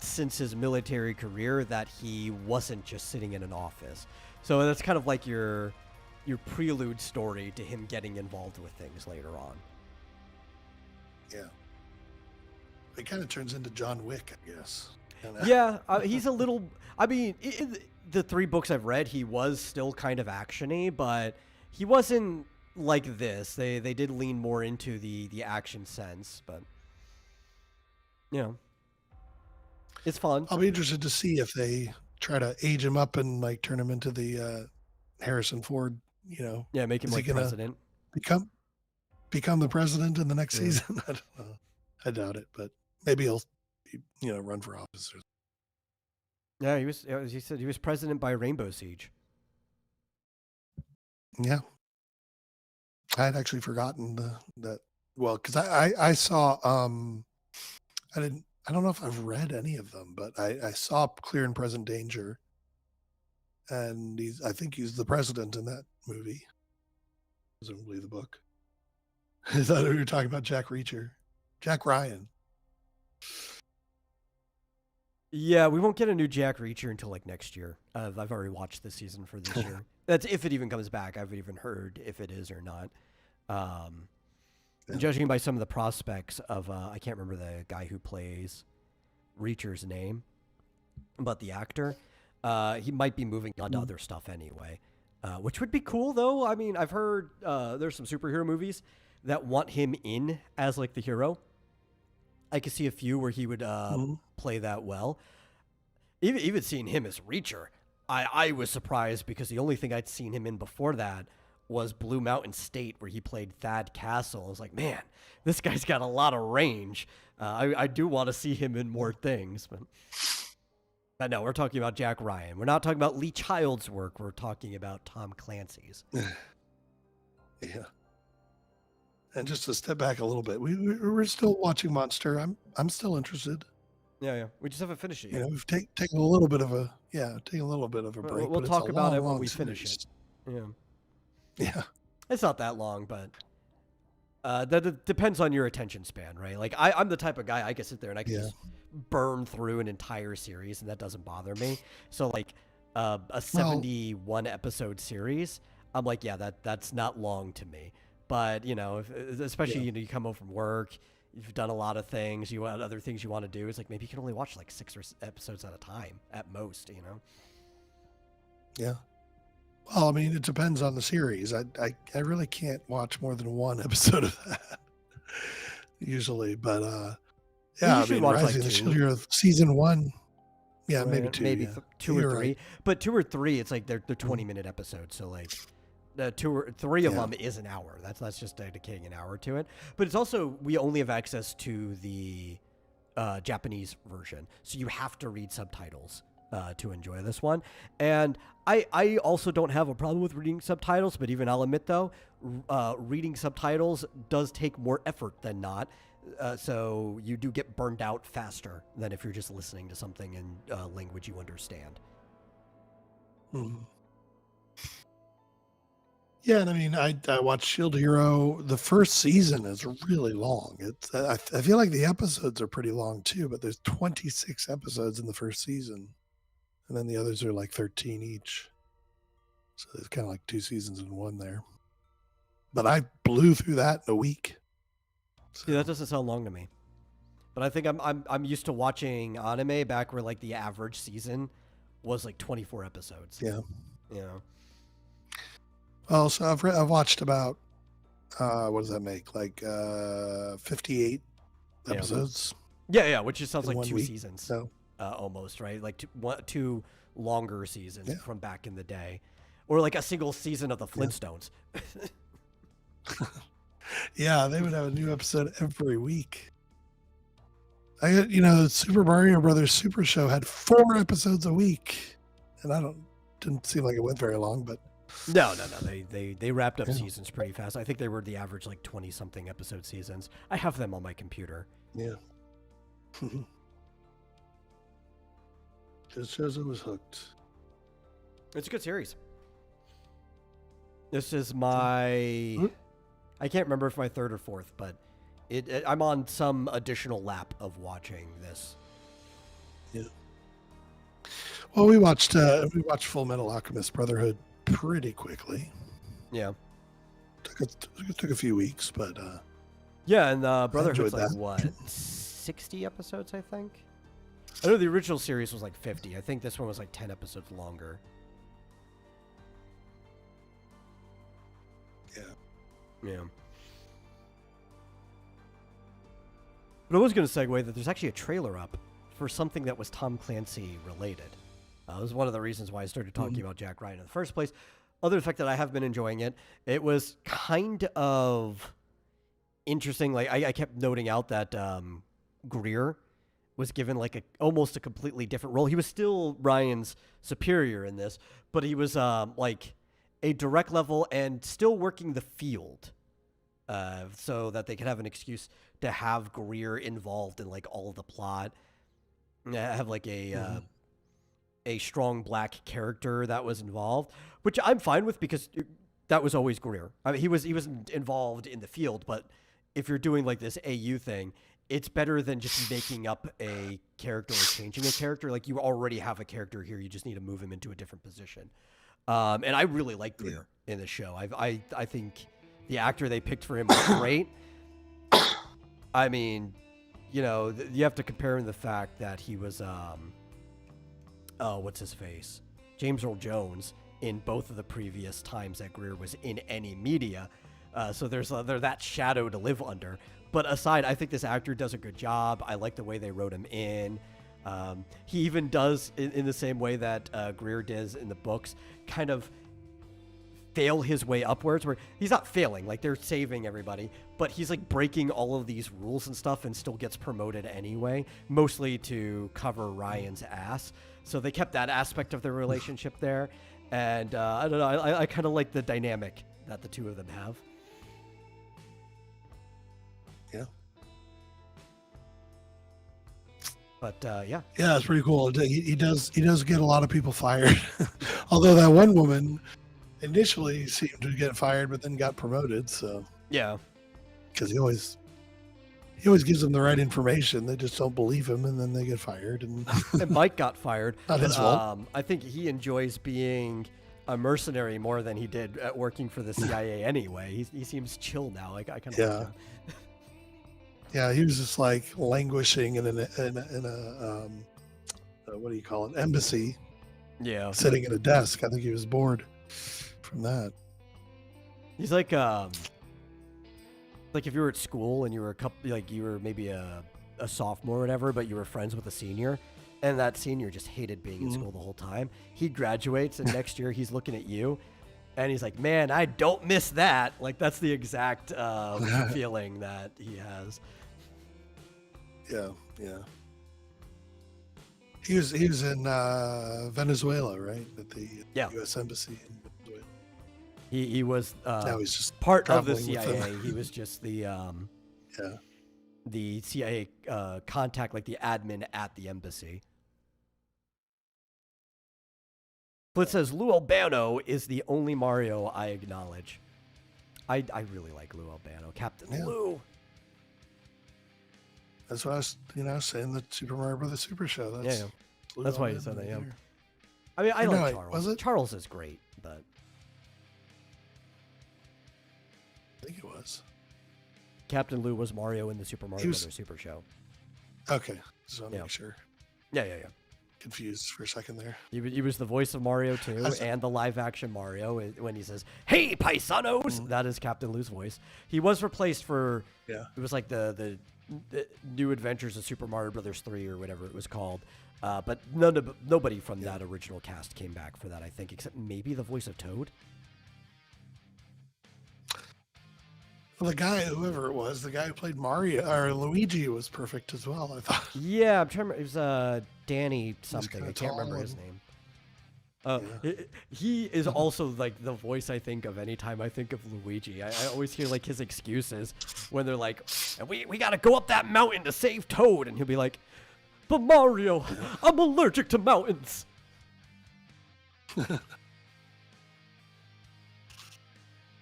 since his military career that he wasn't just sitting in an office. So that's kind of like your your prelude story to him getting involved with things later on. Yeah. It kind of turns into John Wick, I guess. Yeah, he's a little. I mean, the 3 books I've read, he was still kind of actiony, but he wasn't like this. They did lean more into the action sense, but you know, it's fun. I'll be interested to see if they try to age him up and like turn him into the Harrison Ford. Yeah, make him is he like gonna president. become the president in the next Yeah. season? I don't know. I doubt it, but maybe he'll run for office. Yeah, he said he was president by Rainbow Siege. Yeah, I had actually forgotten that. Well, because I saw I don't know if I've read any of them, but I saw Clear and Present Danger, and I think he's the president in that movie, presumably the book. I thought we were talking about Jack Ryan. Yeah, we won't get a new Jack Reacher until like next year. I've already watched the season for this year. That's if it even comes back. I haven't even heard if it is or not. Yeah. Judging by some of the prospects of, I can't remember the guy who plays Reacher's name, but the actor, he might be moving on to other stuff anyway, which would be cool though. I mean, I've heard there's some superhero movies that want him in as like the hero. I could see a few where he would play that well. Even seeing him as Reacher, I was surprised because the only thing I'd seen him in before that was Blue Mountain State, where he played Thad Castle. I was like, man, this guy's got a lot of range. I do want to see him in more things. But no, we're talking about Jack Ryan. We're not talking about Lee Child's work. We're talking about Tom Clancy's. Yeah. And just to step back a little bit, we're still watching Monster. I'm still interested. Yeah. We just haven't finished it yet. We've taken a little bit of a break. We'll but talk it's a about it when long we finish series. it. Yeah. Yeah. It's not that long, but that depends on your attention span, right? Like I'm the type of guy I can sit there and I can just burn through an entire series, and that doesn't bother me. So like a 71 episode series, I'm like, yeah, that's not long to me. But especially you come home from work, you've done a lot of things, you want other things you want to do. It's like maybe you can only watch like 6 episodes at a time at most. Yeah. Well, I mean, it depends on the series. I really can't watch more than one episode of that usually, but yeah, I mean, Rising the Shield Hero season 1, yeah, right? maybe 2, maybe 2 or 3, right. But 2 or 3, it's like they're 20-minute episodes, so like the 2 or 3 of them is an hour. That's just dedicating an hour to it. But it's also we only have access to the Japanese version, so you have to read subtitles to enjoy this one. And I also don't have a problem with reading subtitles, but even I'll admit though, reading subtitles does take more effort than not. So you do get burned out faster than if you're just listening to something in language you understand. Mm-hmm. Yeah, and I mean, I watched Shield Hero. The first season is really long. I feel like the episodes are pretty long too, but there's 26 episodes in the first season. And then the others are like 13 each. So it's kind of like 2 seasons in one there. But I blew through that in a week. So. Yeah, that doesn't sound long to me. But I think I'm used to watching anime back where like the average season was like 24 episodes. Yeah. Well, so I've watched about what does that make? Like 58 episodes. Yeah, which just sounds like 2 week, seasons. So. Almost, right? Like 2 longer seasons from back in the day, or like a single season of the Flintstones. Yeah, they would have a new episode every week. The Super Mario Brothers Super Show had 4 episodes a week, and didn't seem like it went very long, but no. They wrapped up seasons pretty fast. I think they were the average like 20 something episode seasons. I have them on my computer. Yeah. Just shows I was hooked. It's a good series. This is my... I can't remember if my 3rd or 4th, but I'm on some additional lap of watching this. Yeah. Well, we watched Full Metal Alchemist Brotherhood pretty quickly. Yeah. Took a few weeks, but Yeah, and enjoyed Brotherhood's like, that. what, 60 episodes, I think? I know the original series was like 50. I think this one was like 10 episodes longer. Yeah. Yeah. But I was going to segue that there's actually a trailer up for something that was Tom Clancy related. It was one of the reasons why I started talking about Jack Ryan in the first place. Other than the fact that I have been enjoying it, it was kind of interesting. Like I kept noting out that Greer was given like almost a completely different role. He was still Ryan's superior in this, but he was like a direct level and still working the field, so that they could have an excuse to have Greer involved in like all of the plot. Have like a strong black character that was involved, which I'm fine with because that was always Greer. I mean, he wasn't involved in the field, but if you're doing like this AU thing, it's better than just making up a character or changing a character. Like you already have a character here, you just need to move him into a different position. And I really like Greer in the show. I think the actor they picked for him was great. I mean, you know, you have to compare him to the fact that he was what's his face? James Earl Jones in both of the previous times that Greer was in any media. So there's that shadow to live under. But aside, I think this actor does a good job. I like the way they wrote him in. He even does, in the same way that Greer does in the books, kind of fail his way upwards, where he's not failing, like they're saving everybody, but he's like breaking all of these rules and stuff and still gets promoted anyway, mostly to cover Ryan's ass. So they kept that aspect of their relationship there. And I don't know, I kind of like the dynamic that the two of them have. Yeah. But yeah. Yeah, it's pretty cool. He does get a lot of people fired. Although that one woman initially seemed to get fired, but then got promoted. So Yeah. because he always gives them the right information. They just don't believe him, and then they get fired. And And Mike got fired. Not his fault. I think he enjoys being a mercenary more than he did at working for the CIA anyway. He seems chill now. Like I kind of like him. Yeah, he was just like languishing in a what do you call it? Embassy, Yeah. sitting at a desk. I think he was bored from that. He's like if you were at school and you were you were maybe a sophomore or whatever, but you were friends with a senior, and that senior just hated being in school the whole time. He graduates, and next year he's looking at you, and he's like, "Man, I don't miss that." Like that's the exact feeling that he has. Yeah. He was in Venezuela, right? At the U.S. Embassy in Venezuela. He was Now he's just part of the traveling with CIA. them. He was just the CIA contact, like the admin at the embassy. But it says Lou Albano is the only Mario I acknowledge. I really like Lou Albano, Captain Lou. That's what I was, saying the Super Mario Brothers Super Show. That's why you said that. Yeah. I mean, I like Charles. Was it? Charles is great, but I think it was. Captain Lou was Mario in the Super Mario Brothers Super Show. Okay, just want to make sure. Yeah. Confused for a second there. He was the voice of Mario too, and the live-action Mario when he says, "Hey, paisanos!" That is Captain Lou's voice. He was replaced for. Yeah. It was like the New Adventures of Super Mario Brothers 3 or whatever it was called. But nobody from that original cast came back for that, I think, except maybe the voice of Toad. Well, whoever it was, the guy who played Mario or Luigi was perfect as well, I thought. Yeah, I'm trying to remember. It was Danny something. I can't remember his name. He is also like the voice I think of anytime I think of Luigi. I always hear like his excuses when they're like, we got to go up that mountain to save Toad. And he'll be like, but Mario, I'm allergic to mountains.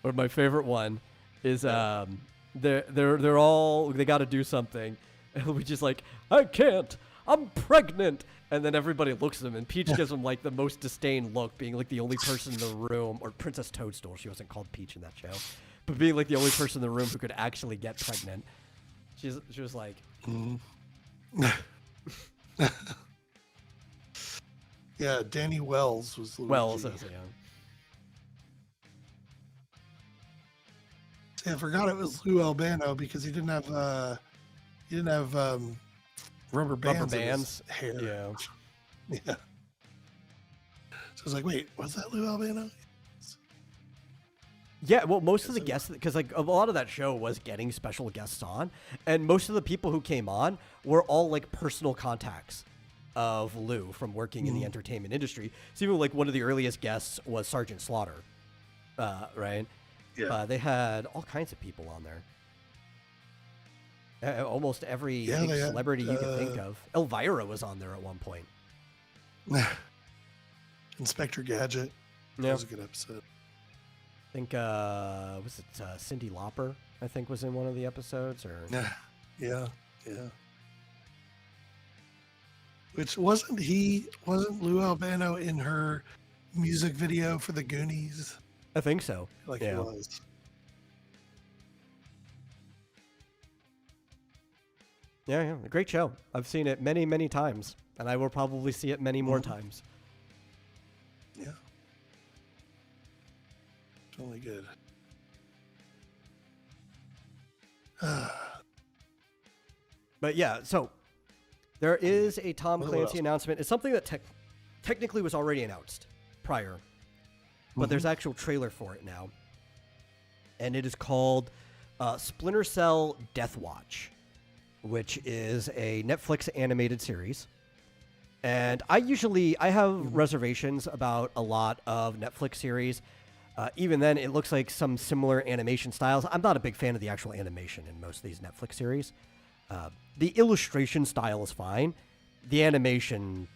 Or my favorite one is they got to do something. And Luigi's like, I can't. I'm pregnant. And then everybody looks at him, and Peach gives him like the most disdained look, being like the only person in the room, or Princess Toadstool. She wasn't called Peach in that show, but being like the only person in the room who could actually get pregnant. She was like, Yeah, Danny Wells was Luigi. Wells, yeah. See, I forgot it was Lou Albano because he didn't have rubber bands in his hair. Yeah. Yeah. So I was like, wait, was that Lou Albano? Yeah, well, most of the guests, because like a lot of that show was getting special guests on, and most of the people who came on were all like personal contacts of Lou from working in the entertainment industry. So even like one of the earliest guests was Sergeant Slaughter, right? Yeah. They had all kinds of people on there. Almost every big celebrity you could think of. Elvira was on there at one point. Inspector Gadget. That was a good episode. I think was it Cyndi Lauper? I think was in one of the episodes, or yeah. Which wasn't Lou Albano in her music video for the Goonies? I think so. Like it was. Yeah, a great show. I've seen it many, many times, and I will probably see it many more times. Yeah. It's only good. But yeah, so there is a Tom Clancy announcement. It's something that technically was already announced prior, but there's actual trailer for it now. And it is called Splinter Cell Death Watch, which is a Netflix animated series. And I have reservations about a lot of Netflix series. Even then, it looks like some similar animation styles. I'm not a big fan of the actual animation in most of these Netflix series. The illustration style is fine. The animation,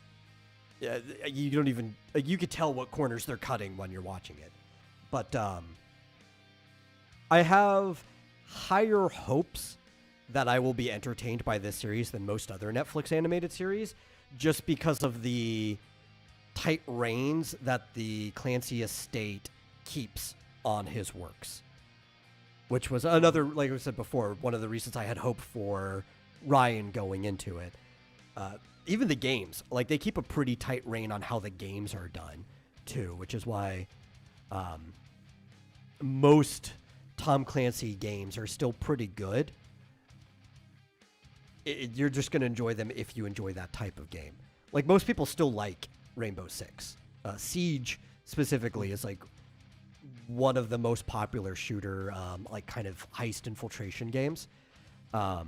you don't even, you could tell what corners they're cutting when you're watching it. But I have higher hopes that I will be entertained by this series than most other Netflix animated series, just because of the tight reins that the Clancy estate keeps on his works, which was another, like I said before, one of the reasons I had hope for Ryan going into it. Even the games, like they keep a pretty tight rein on how the games are done too, which is why most Tom Clancy games are still pretty good. You're just going to enjoy them if you enjoy that type of game. Like most people still like Rainbow Six. Siege specifically is like one of the most popular shooter, like kind of heist infiltration games. I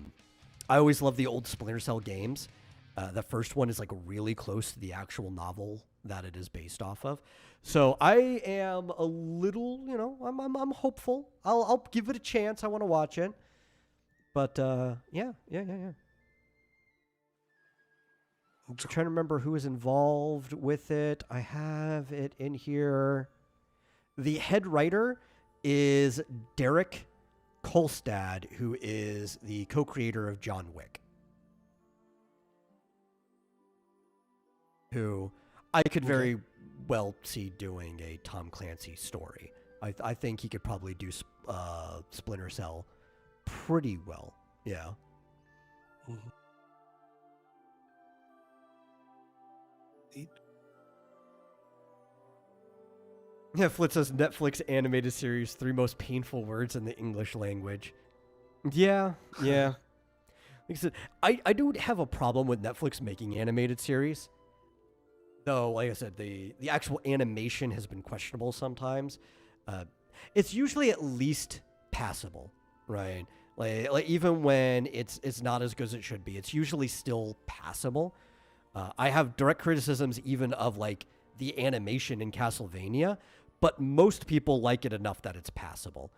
always love the old Splinter Cell games. The first one is like really close to the actual novel that it is based off of. So I am a little, I'm hopeful. I'll give it a chance. I want to watch it. But yeah. I'm trying to remember who is involved with it. I have it in here. The head writer is Derek Kolstad, who is the co-creator of John Wick. Who I could very well see doing a Tom Clancy story. I think he could probably do Splinter Cell pretty well. Yeah. Mm-hmm. Yeah, Flit says Netflix animated series, 3 most painful words in the English language. Yeah. Like I said, I don't have a problem with Netflix making animated series. Though, like I said, the actual animation has been questionable sometimes. It's usually at least passable, right? Like even when it's not as good as it should be, it's usually still passable. I have direct criticisms even of like the animation in Castlevania, but most people like it enough that it's passable.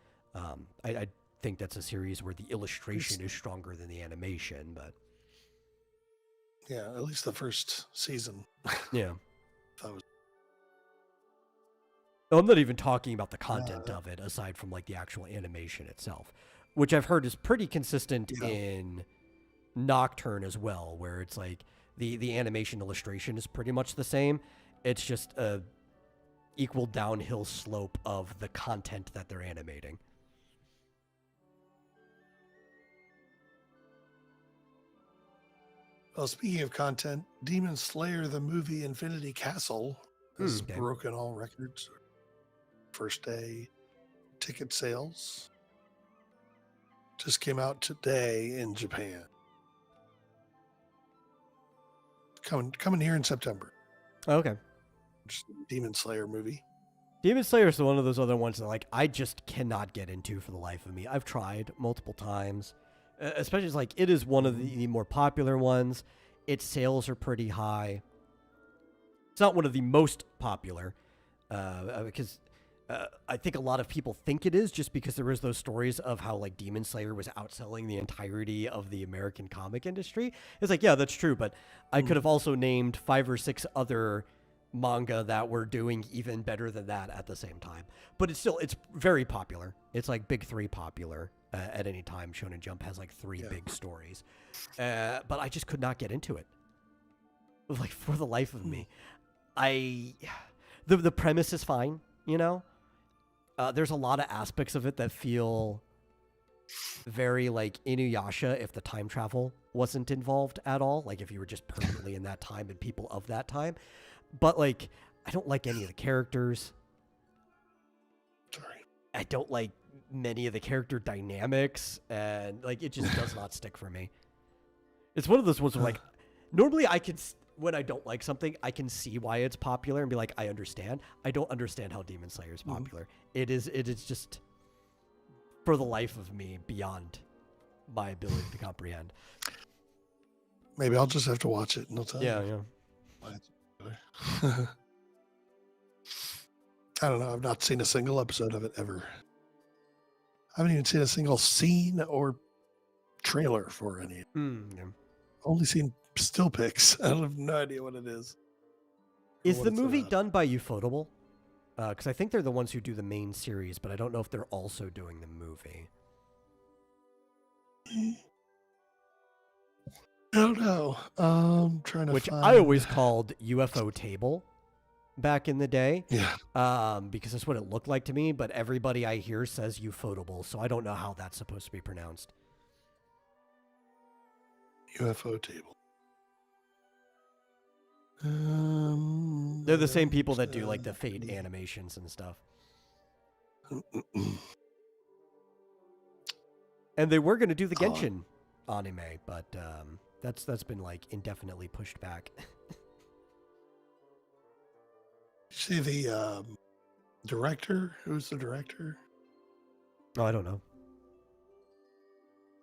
I think that's a series where the illustration is stronger than the animation, but yeah, at least the first season. Yeah. I'm not even talking about the content of it, aside from like the actual animation itself, which I've heard is pretty consistent in Nocturne as well, where it's like The animation illustration is pretty much the same. It's just a equal downhill slope of the content that they're animating. Well, speaking of content, Demon Slayer, the movie Infinity Castle, has Okay. broken all records. First day ticket sales just came out today in Japan. Coming here in September. Okay. Just Demon Slayer movie. Demon Slayer is one of those other ones that like I just cannot get into for the life of me. I've tried multiple times, especially like it is one of the more popular ones. Its sales are pretty high. It's not one of the most popular because I think a lot of people think it is just because there was those stories of how like Demon Slayer was outselling the entirety of the American comic industry. It's like, yeah, that's true, but I could have also named 5 or 6 other manga that were doing even better than that at the same time. But it's very popular. It's like big 3 popular at any time. Shonen Jump has like 3 big stories. But I just could not get into it. Like for the life of me. The premise is fine, you know? There's a lot of aspects of it that feel very like Inuyasha if the time travel wasn't involved at all. Like if you were just permanently in that time and people of that time. But like, I don't like any of the characters. Sorry. I don't like many of the character dynamics, and like it just does not stick for me. It's one of those ones where like normally when I don't like something, I can see why it's popular and be like, I understand. I don't understand how Demon Slayer is popular. It is just for the life of me beyond my ability to comprehend. Maybe I'll just have to watch it and I'll tell you. Yeah. I don't know. I've not seen a single episode of it ever. I haven't even seen a single scene or trailer for any. Yeah. Only seen still pics. I have no idea what it is. Is the movie done by Ufotable? Because I think they're the ones who do the main series, but I don't know if they're also doing the movie. I don't know. Trying to Which find... I always called UFO Table back in the day. Yeah. Because that's what it looked like to me, but everybody I hear says Ufotable, so I don't know how that's supposed to be pronounced. UFO Table. They're the same people that do like the Fate animations and stuff. And they were going to do the Genshin anime, but that's been like indefinitely pushed back. See the director? Who's the director? Oh, I don't know.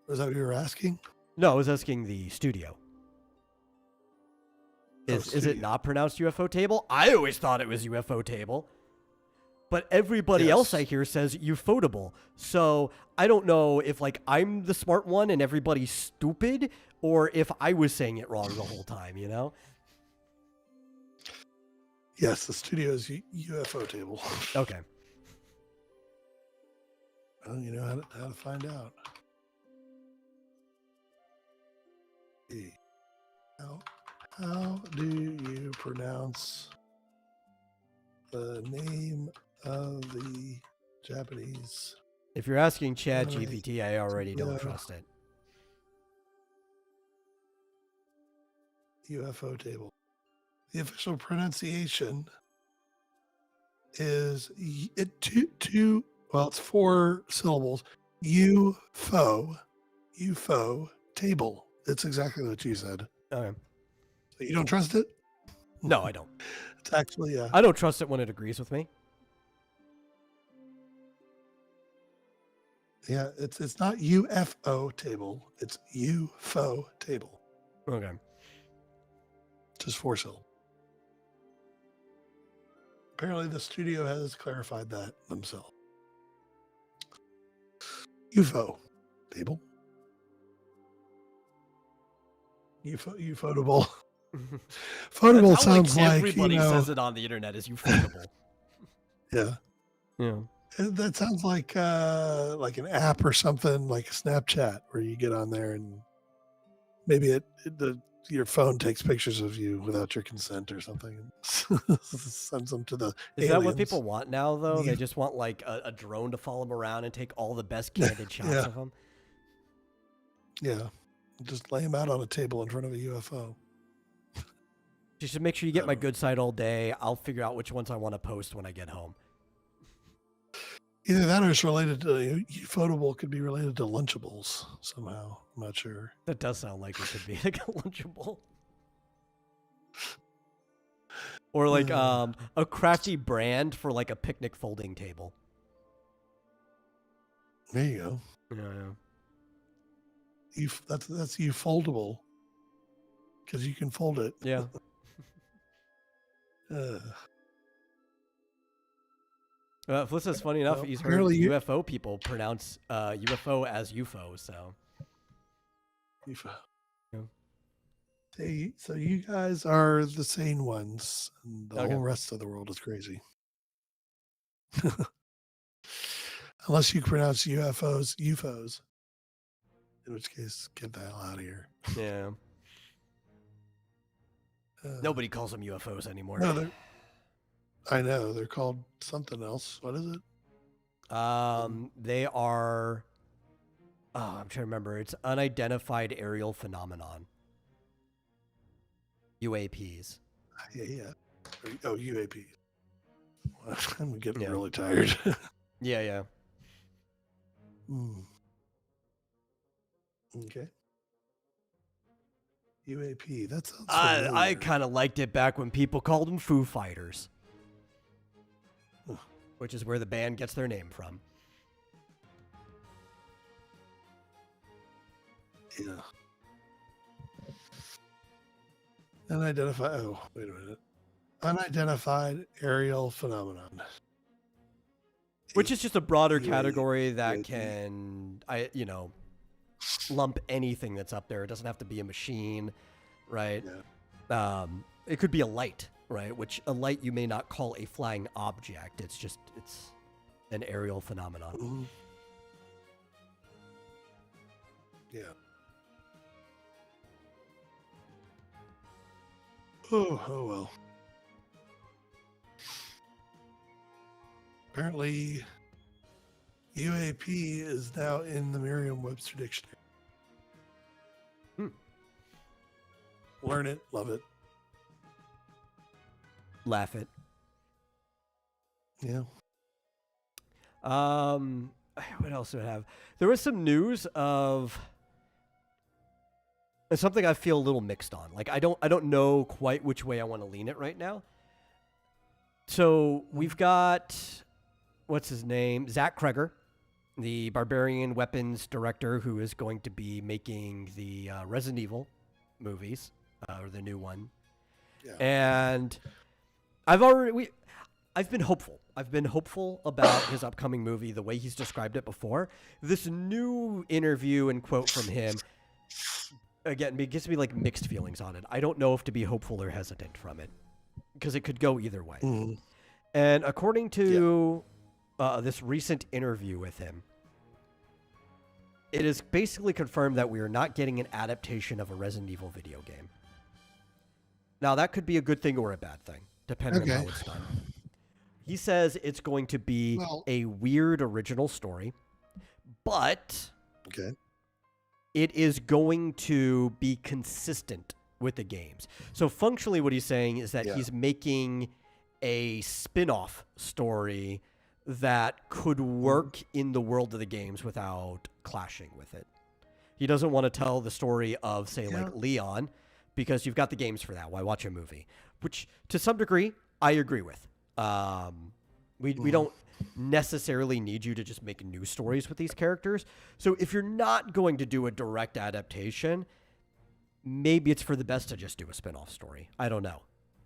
Was that what you were asking? No, I was asking the studio. Is it not pronounced UFO Table? I always thought it was UFO Table. But everybody else I hear says Ufotable. So I don't know if like I'm the smart one and everybody's stupid, or if I was saying it wrong the whole time, you know? Yes, the studio is UFO Table. Okay. Well, you know how to find out. How do you pronounce the name of the Japanese? If you're asking Chad GPT, I already don't trust it. UFO Table. The official pronunciation is it's 4 syllables. UFO Table. It's exactly what you said. Okay. So you don't trust it? No, I don't. It's actually I don't trust it when it agrees with me. yeah, it's not UFO Table. It's UFO Table. Okay. Just 4 syllables. Apparently the studio has clarified that themselves. UFO Table. Ufotable. Fotable sounds like everybody says it on the internet is Ufotable. Yeah. Yeah. That sounds like an app or something, like Snapchat, where you get on there and maybe the your phone takes pictures of you without your consent or something, and sends them to the Is that what aliens. people want now, though? They You- just want like a drone to follow them around and take all the best candid shots yeah, of them. yeah. Just lay them out on a table in front of a UFO. You should make sure you get my good side all day. I'll figure out which ones I want to post when I get home. Either that or it's related to Ufotable could be related to Lunchables somehow. I'm not sure. That does sound like it could be like a Lunchable. Or like a crafty brand for like a picnic folding table. There you go. Yeah. That's Ufoldable because you can fold it. Yeah. Felicia's funny enough. Well, He's heard apparently UFO people pronounce UFO as UFO. So. UFO. Yeah. Hey, so you guys are the sane ones, and the Okay. whole rest of the world is crazy. Unless you pronounce UFOs, in which case, get the hell out of here. Yeah. Nobody calls them UFOs anymore. No, I know they're called something else. What is it? They are. Oh, I'm trying to remember. It's unidentified aerial phenomenon. UAPs. Yeah. Oh, UAP. I'm getting Yeah. really tired. Yeah. Okay. UAP. That sounds I familiar. kind of liked it back when people called them Foo Fighters, which is where the band gets their name from. Yeah. Unidentified. Oh, wait a minute. Unidentified aerial phenomenon. Which is just a broader UAP. category that can, lump anything that's up there. It doesn't have to be a machine, right? Yeah. It could be a light, right? Which a light you may not call a flying object. It's an aerial phenomenon. Mhm. Yeah. Oh well. Apparently, UAP is now in the Merriam-Webster dictionary. Learn it, love it. Laugh it. Yeah. What else do I have? There was some news of something I feel a little mixed on. Like I don't know quite which way I want to lean it right now. So we've got what's his name? Zach Kreger, the Barbarian Weapons director, who is going to be making the Resident Evil movies, or the new one. Yeah. And I've been hopeful. I've been hopeful about his upcoming movie, the way he's described it before. This new interview and quote from him, again, it gives me like mixed feelings on it. I don't know if to be hopeful or hesitant from it, because it could go either way. Mhm. And according to this recent interview with him, it is basically confirmed that we are not getting an adaptation of a Resident Evil video game. Now, that could be a good thing or a bad thing, depending on how it's done. He says it's going to be a weird original story, but it is going to be consistent with the games. So functionally what he's saying is that he's making a spin-off story that could work in the world of the games without clashing with it. He doesn't want to tell the story of, say, like Leon, because you've got the games for that. Why watch a movie? Which, to some degree, I agree with. We don't necessarily need you to just make new stories with these characters. So if you're not going to do a direct adaptation, maybe it's for the best to just do a spin-off story. I don't know.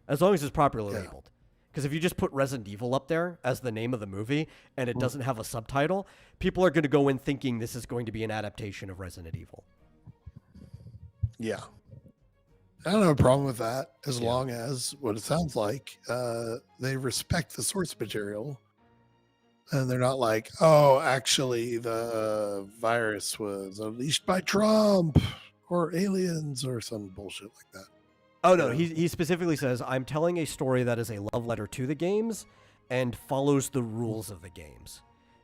As long as it's properly labeled. Because if you just put Resident Evil up there as the name of the movie and it doesn't have a subtitle, people are going to go in thinking this is going to be an adaptation of Resident Evil. Yeah. I don't have a problem with that as long as what it sounds like, they respect the source material and they're not like, oh, actually the virus was unleashed by Trump or aliens or some bullshit like that. Oh no, Yeah. he specifically says, "I'm telling a story that is a love letter to the games and follows the rules of the games.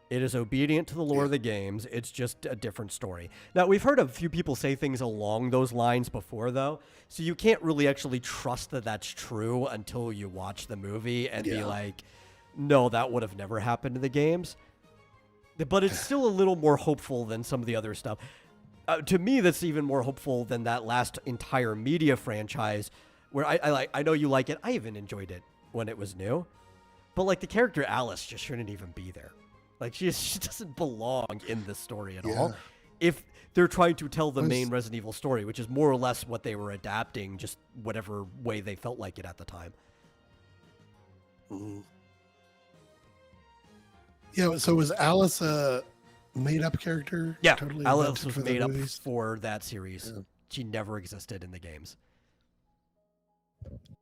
It is obedient to the lore of the games. It's just a different story." Now, we've heard a few people say things along those lines before, though, so you can't really actually trust that that's true until you watch the movie and be like, "No, that would have never happened in the games." But it's still a little more hopeful than some of the other stuff. To me, that's even more hopeful than that last entire media franchise, where I know you like it. I even enjoyed it when it was new, but like the character Alice just shouldn't even be there. Like she doesn't belong in this story at all. If they're trying to tell the main Resident Evil story, which is more or less what they were adapting, just whatever way they felt like it at the time. Mm-hmm. Yeah. So was Alice a made-up character? Yeah, Totally Alice invented was for the made up movies? for that series. Yeah. She never existed in the games.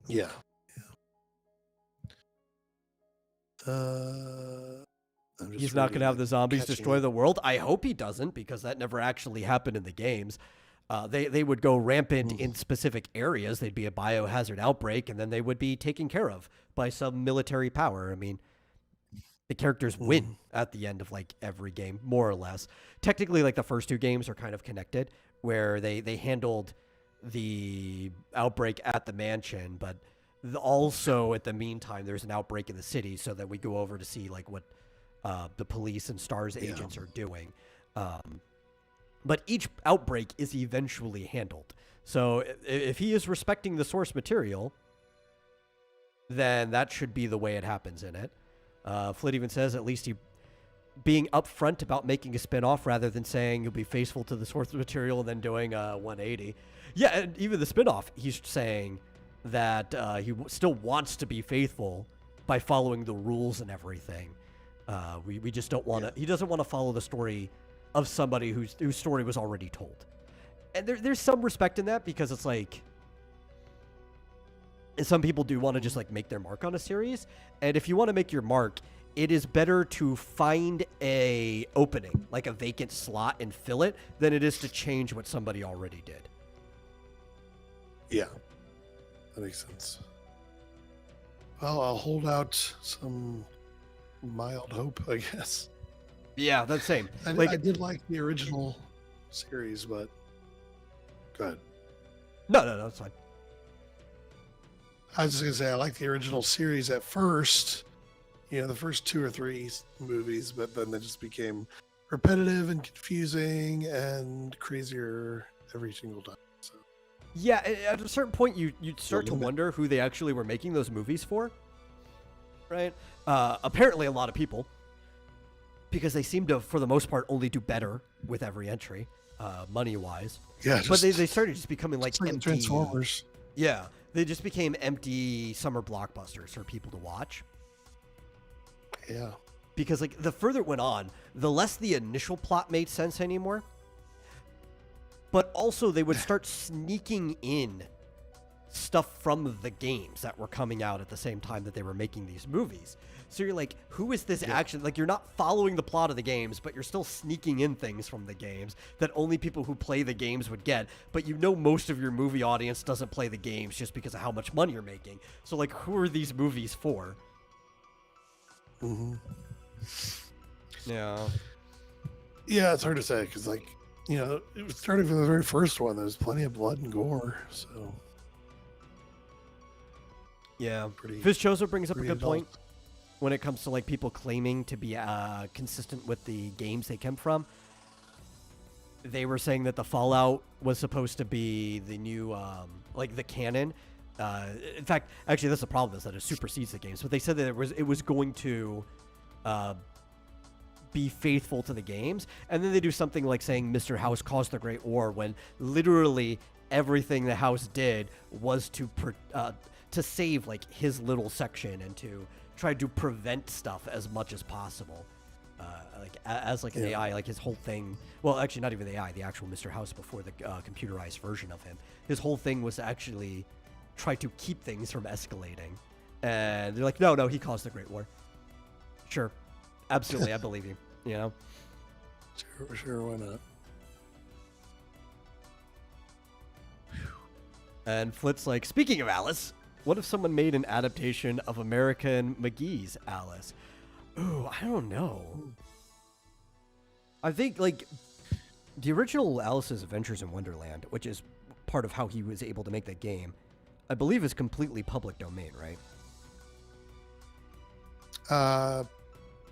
Yeah. I'm just He's not going to have the zombies catching destroy up. the world. I hope he doesn't, because that never actually happened in the games. They would go rampant in specific areas. They'd be a biohazard outbreak, and then they would be taken care of by some military power. I mean, the characters win at the end of like every game, more or less. Technically, like the first two games are kind of connected, where they handled the outbreak at the mansion, but also at the meantime, there's an outbreak in the city, so that we go over to see like what the police and STARS agents are doing. But each outbreak is eventually handled. So if he is respecting the source material, then that should be the way it happens in it. Flit even says at least he being upfront about making a spin-off rather than saying you'll be faithful to the source material and then doing a 180. Yeah, and even the spin-off, he's saying that he still wants to be faithful by following the rules and everything. We just don't want to... He doesn't want to follow the story of somebody whose story was already told. And there's some respect in that, because it's like... And some people do want to just like make their mark on a series. And if you want to make your mark, it is better to find a opening, like a vacant slot, and fill it, than it is to change what somebody already did. Yeah, that makes sense. Well, I'll hold out some mild hope, I guess. Yeah, that's same. I did like the original series, but go ahead. No, that's fine. I was just gonna say I like the original series at first, the first 2 or 3 movies, but then they just became repetitive and confusing and crazier every single time. So Yeah, at a certain point, you'd start to wonder who they actually were making those movies for, right? Apparently, a lot of people, because they seem to, for the most part, only do better with every entry, money-wise. yeah, But they started just becoming like like empty. Transformers. Yeah, they just became empty summer blockbusters for people to watch. Yeah. Because like the further it went on, the less the initial plot made sense anymore. But also they would start sneaking in stuff from the games that were coming out at the same time that they were making these movies. So you're like, who is this action? Like, you're not following the plot of the games, but you're still sneaking in things from the games that only people who play the games would get. But most of your movie audience doesn't play the games just because of how much money you're making. So like, who are these movies for? Mm-hmm. Yeah. Yeah, it's hard to say because, like, it was starting from the very first one. There's plenty of blood and gore, so Yeah. Pretty- Vizchoso brings up a pretty good point adult. when it comes to like people claiming to be consistent with the games they came from. They were saying that the Fallout was supposed to be the new, like the canon. In fact, actually, that's the problem, is that it supersedes the games. But they said that it was going to be faithful to the games, and then they do something like saying Mr. House caused the Great War, when literally everything the House did was to save like his little section and to try to prevent stuff as much as possible. As like an AI, like his whole thing. Well, actually, not even the AI, the actual Mr. House before the computerized version of him. His whole thing was to actually try to keep things from escalating. And they're like, no, he caused the Great War. Sure, absolutely, I believe you. Sure, why not? And Flit's like, speaking of Alice, what if someone made an adaptation of American McGee's Alice? Ooh, I don't know. I think, like, the original Alice's Adventures in Wonderland, which is part of how he was able to make that game, I believe is completely public domain, right?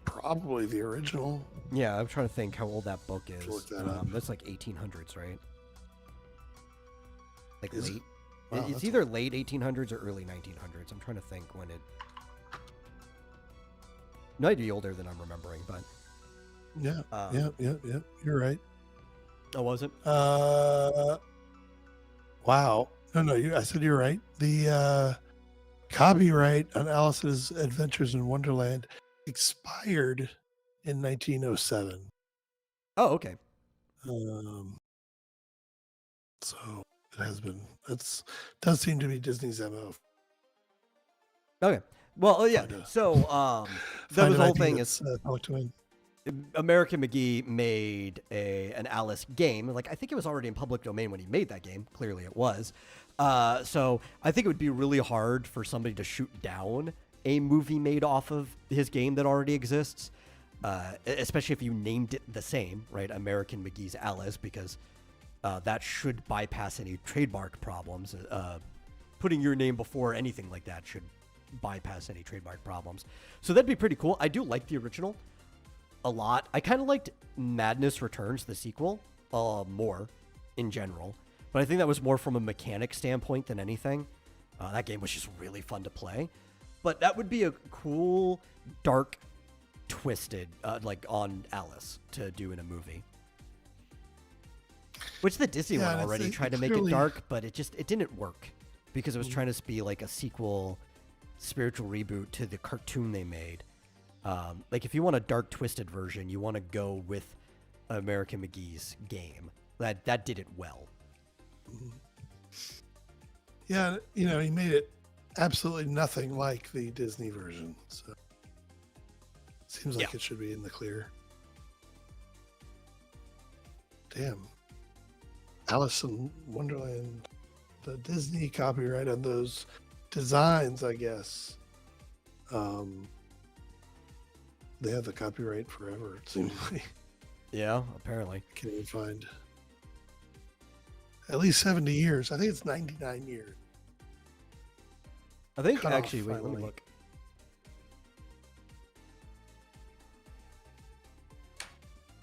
Probably the original. Yeah, I'm trying to think how old that book is. Look that up. That's like 1800s, right? Like Is it? late. Wow, It's that's either late 1800s or early 1900s. I'm trying to think when it. Might be older than I'm remembering, but. Yeah, yeah. You're right. Oh, was it? Wow. No. I said you're right. The copyright on Alice's Adventures in Wonderland expired in 1907. Oh, okay. So it has been. Does seem to be Disney's MO. Okay. Well, yeah. Find a- So, that was the whole thing is public domain. American McGee made an Alice game. Like, I think it was already in public domain when he made that game. Clearly it was. So I think it would be really hard for somebody to shoot down a movie made off of his game that already exists. Especially if you named it the same, right? American McGee's Alice, because that should bypass any trademark problems. Putting your name before anything like that should bypass any trademark problems. So that'd be pretty cool. I do like the original a lot. I kind of liked Madness Returns, the sequel, more in general. But I think that was more from a mechanic standpoint than anything. That game was just really fun to play. But that would be a cool, dark, twisted, like on Alice to do in a movie. Which the Disney one already tried to make it dark, but it didn't work because it was trying to be like a sequel, spiritual reboot to the cartoon they made. Like if you want a dark, twisted version, you want to go with American McGee's game. That did it well. Yeah, he made it absolutely nothing like the Disney version. So seems like it should be in the clear. Damn. Alice in Wonderland, the Disney copyright on those designs, I guess. They have the copyright forever, it seems like. Yeah, apparently. Can't even find. At least 70 years. I think it's 99 years. I think Cut off, actually, wait, let me finally. look.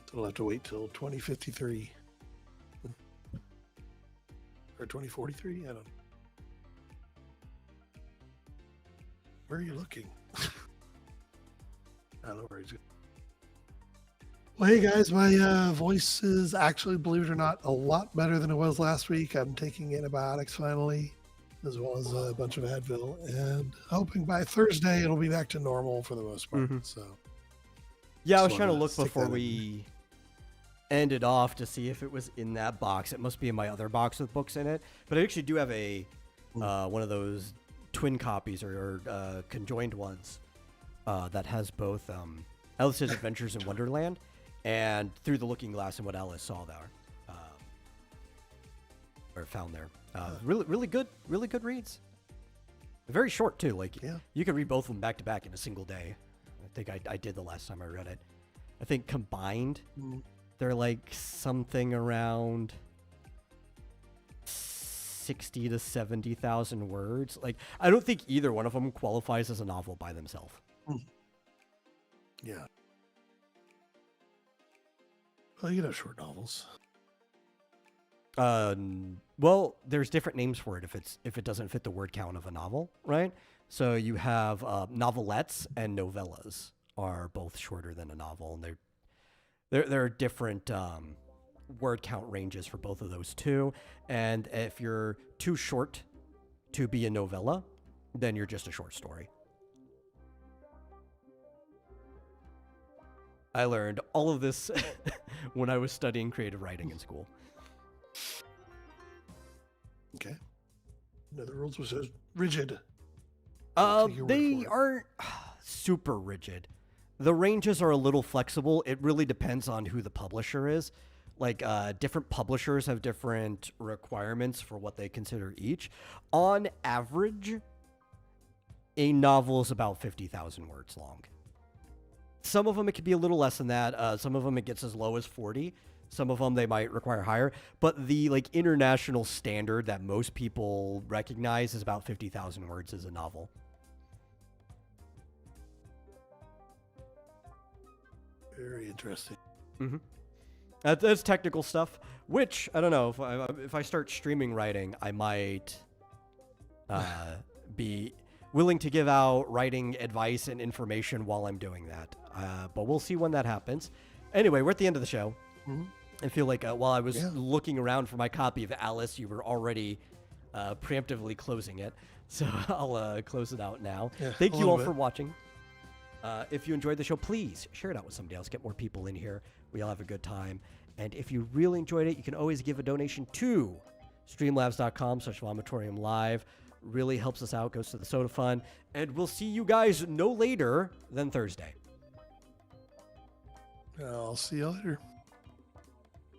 So we'll have to wait till 2053. Or 2043? I don't know. Where are you looking? I don't know where he's going. Well, hey guys, my voice is actually, believe it or not, a lot better than it was last week. I'm taking antibiotics finally, as well as a bunch of Advil, and hoping by Thursday it'll be back to normal for the most part. Mhm. So, Yeah, I was Just trying to wanted to look stick before that in. we ended off to see if it was in that box. It must be in my other box with books in it. But I actually do have a one of those twin copies or conjoined ones that has both Alice's Adventures in Wonderland and Through the Looking Glass and What Alice Saw There, or found there. Really good reads. Very short too. Like you could read both of them back to back in a single day. I think I did the last time I read it. I think combined, they're like something around 60 to 70,000 words. Like I don't think either one of them qualifies as a novel by themselves. yeah. Well, you know short novels. Well, there's different names for it if it doesn't fit the word count of a novel, right? So you have novelettes and novellas are both shorter than a novel, and there are different word count ranges for both of those too. And if you're too short to be a novella, then you're just a short story. I learned all of this when I was studying creative writing in school. Okay. No, the rules were so rigid. I'll take your word They for it. aren't super rigid. The ranges are a little flexible. It really depends on who the publisher is. Like different publishers have different requirements for what they consider each. On average, a novel is about 50,000 words long. Some of them it could be a little less than that. Some of them it gets as low as 40. Some of them they might require higher. But the like international standard that most people recognize is about 50,000 words as a novel. Very interesting. Mm-hmm. That's technical stuff, which I don't know if I start streaming writing, I might be willing to give out writing advice and information while I'm doing that. But we'll see when that happens. Anyway, we're at the end of the show. Mm-hmm. I feel like while I was looking around for my copy of Alice, you were already preemptively closing it. So I'll close it out now. Yeah, Thank you all for watching. If you enjoyed the show, please share it out with somebody else. Get more people in here. We all have a good time. And if you really enjoyed it, you can always give a donation to streamlabs.com/vomitorium live. Really helps us out, goes to the soda fund. And we'll see you guys no later than Thursday. I'll see you later.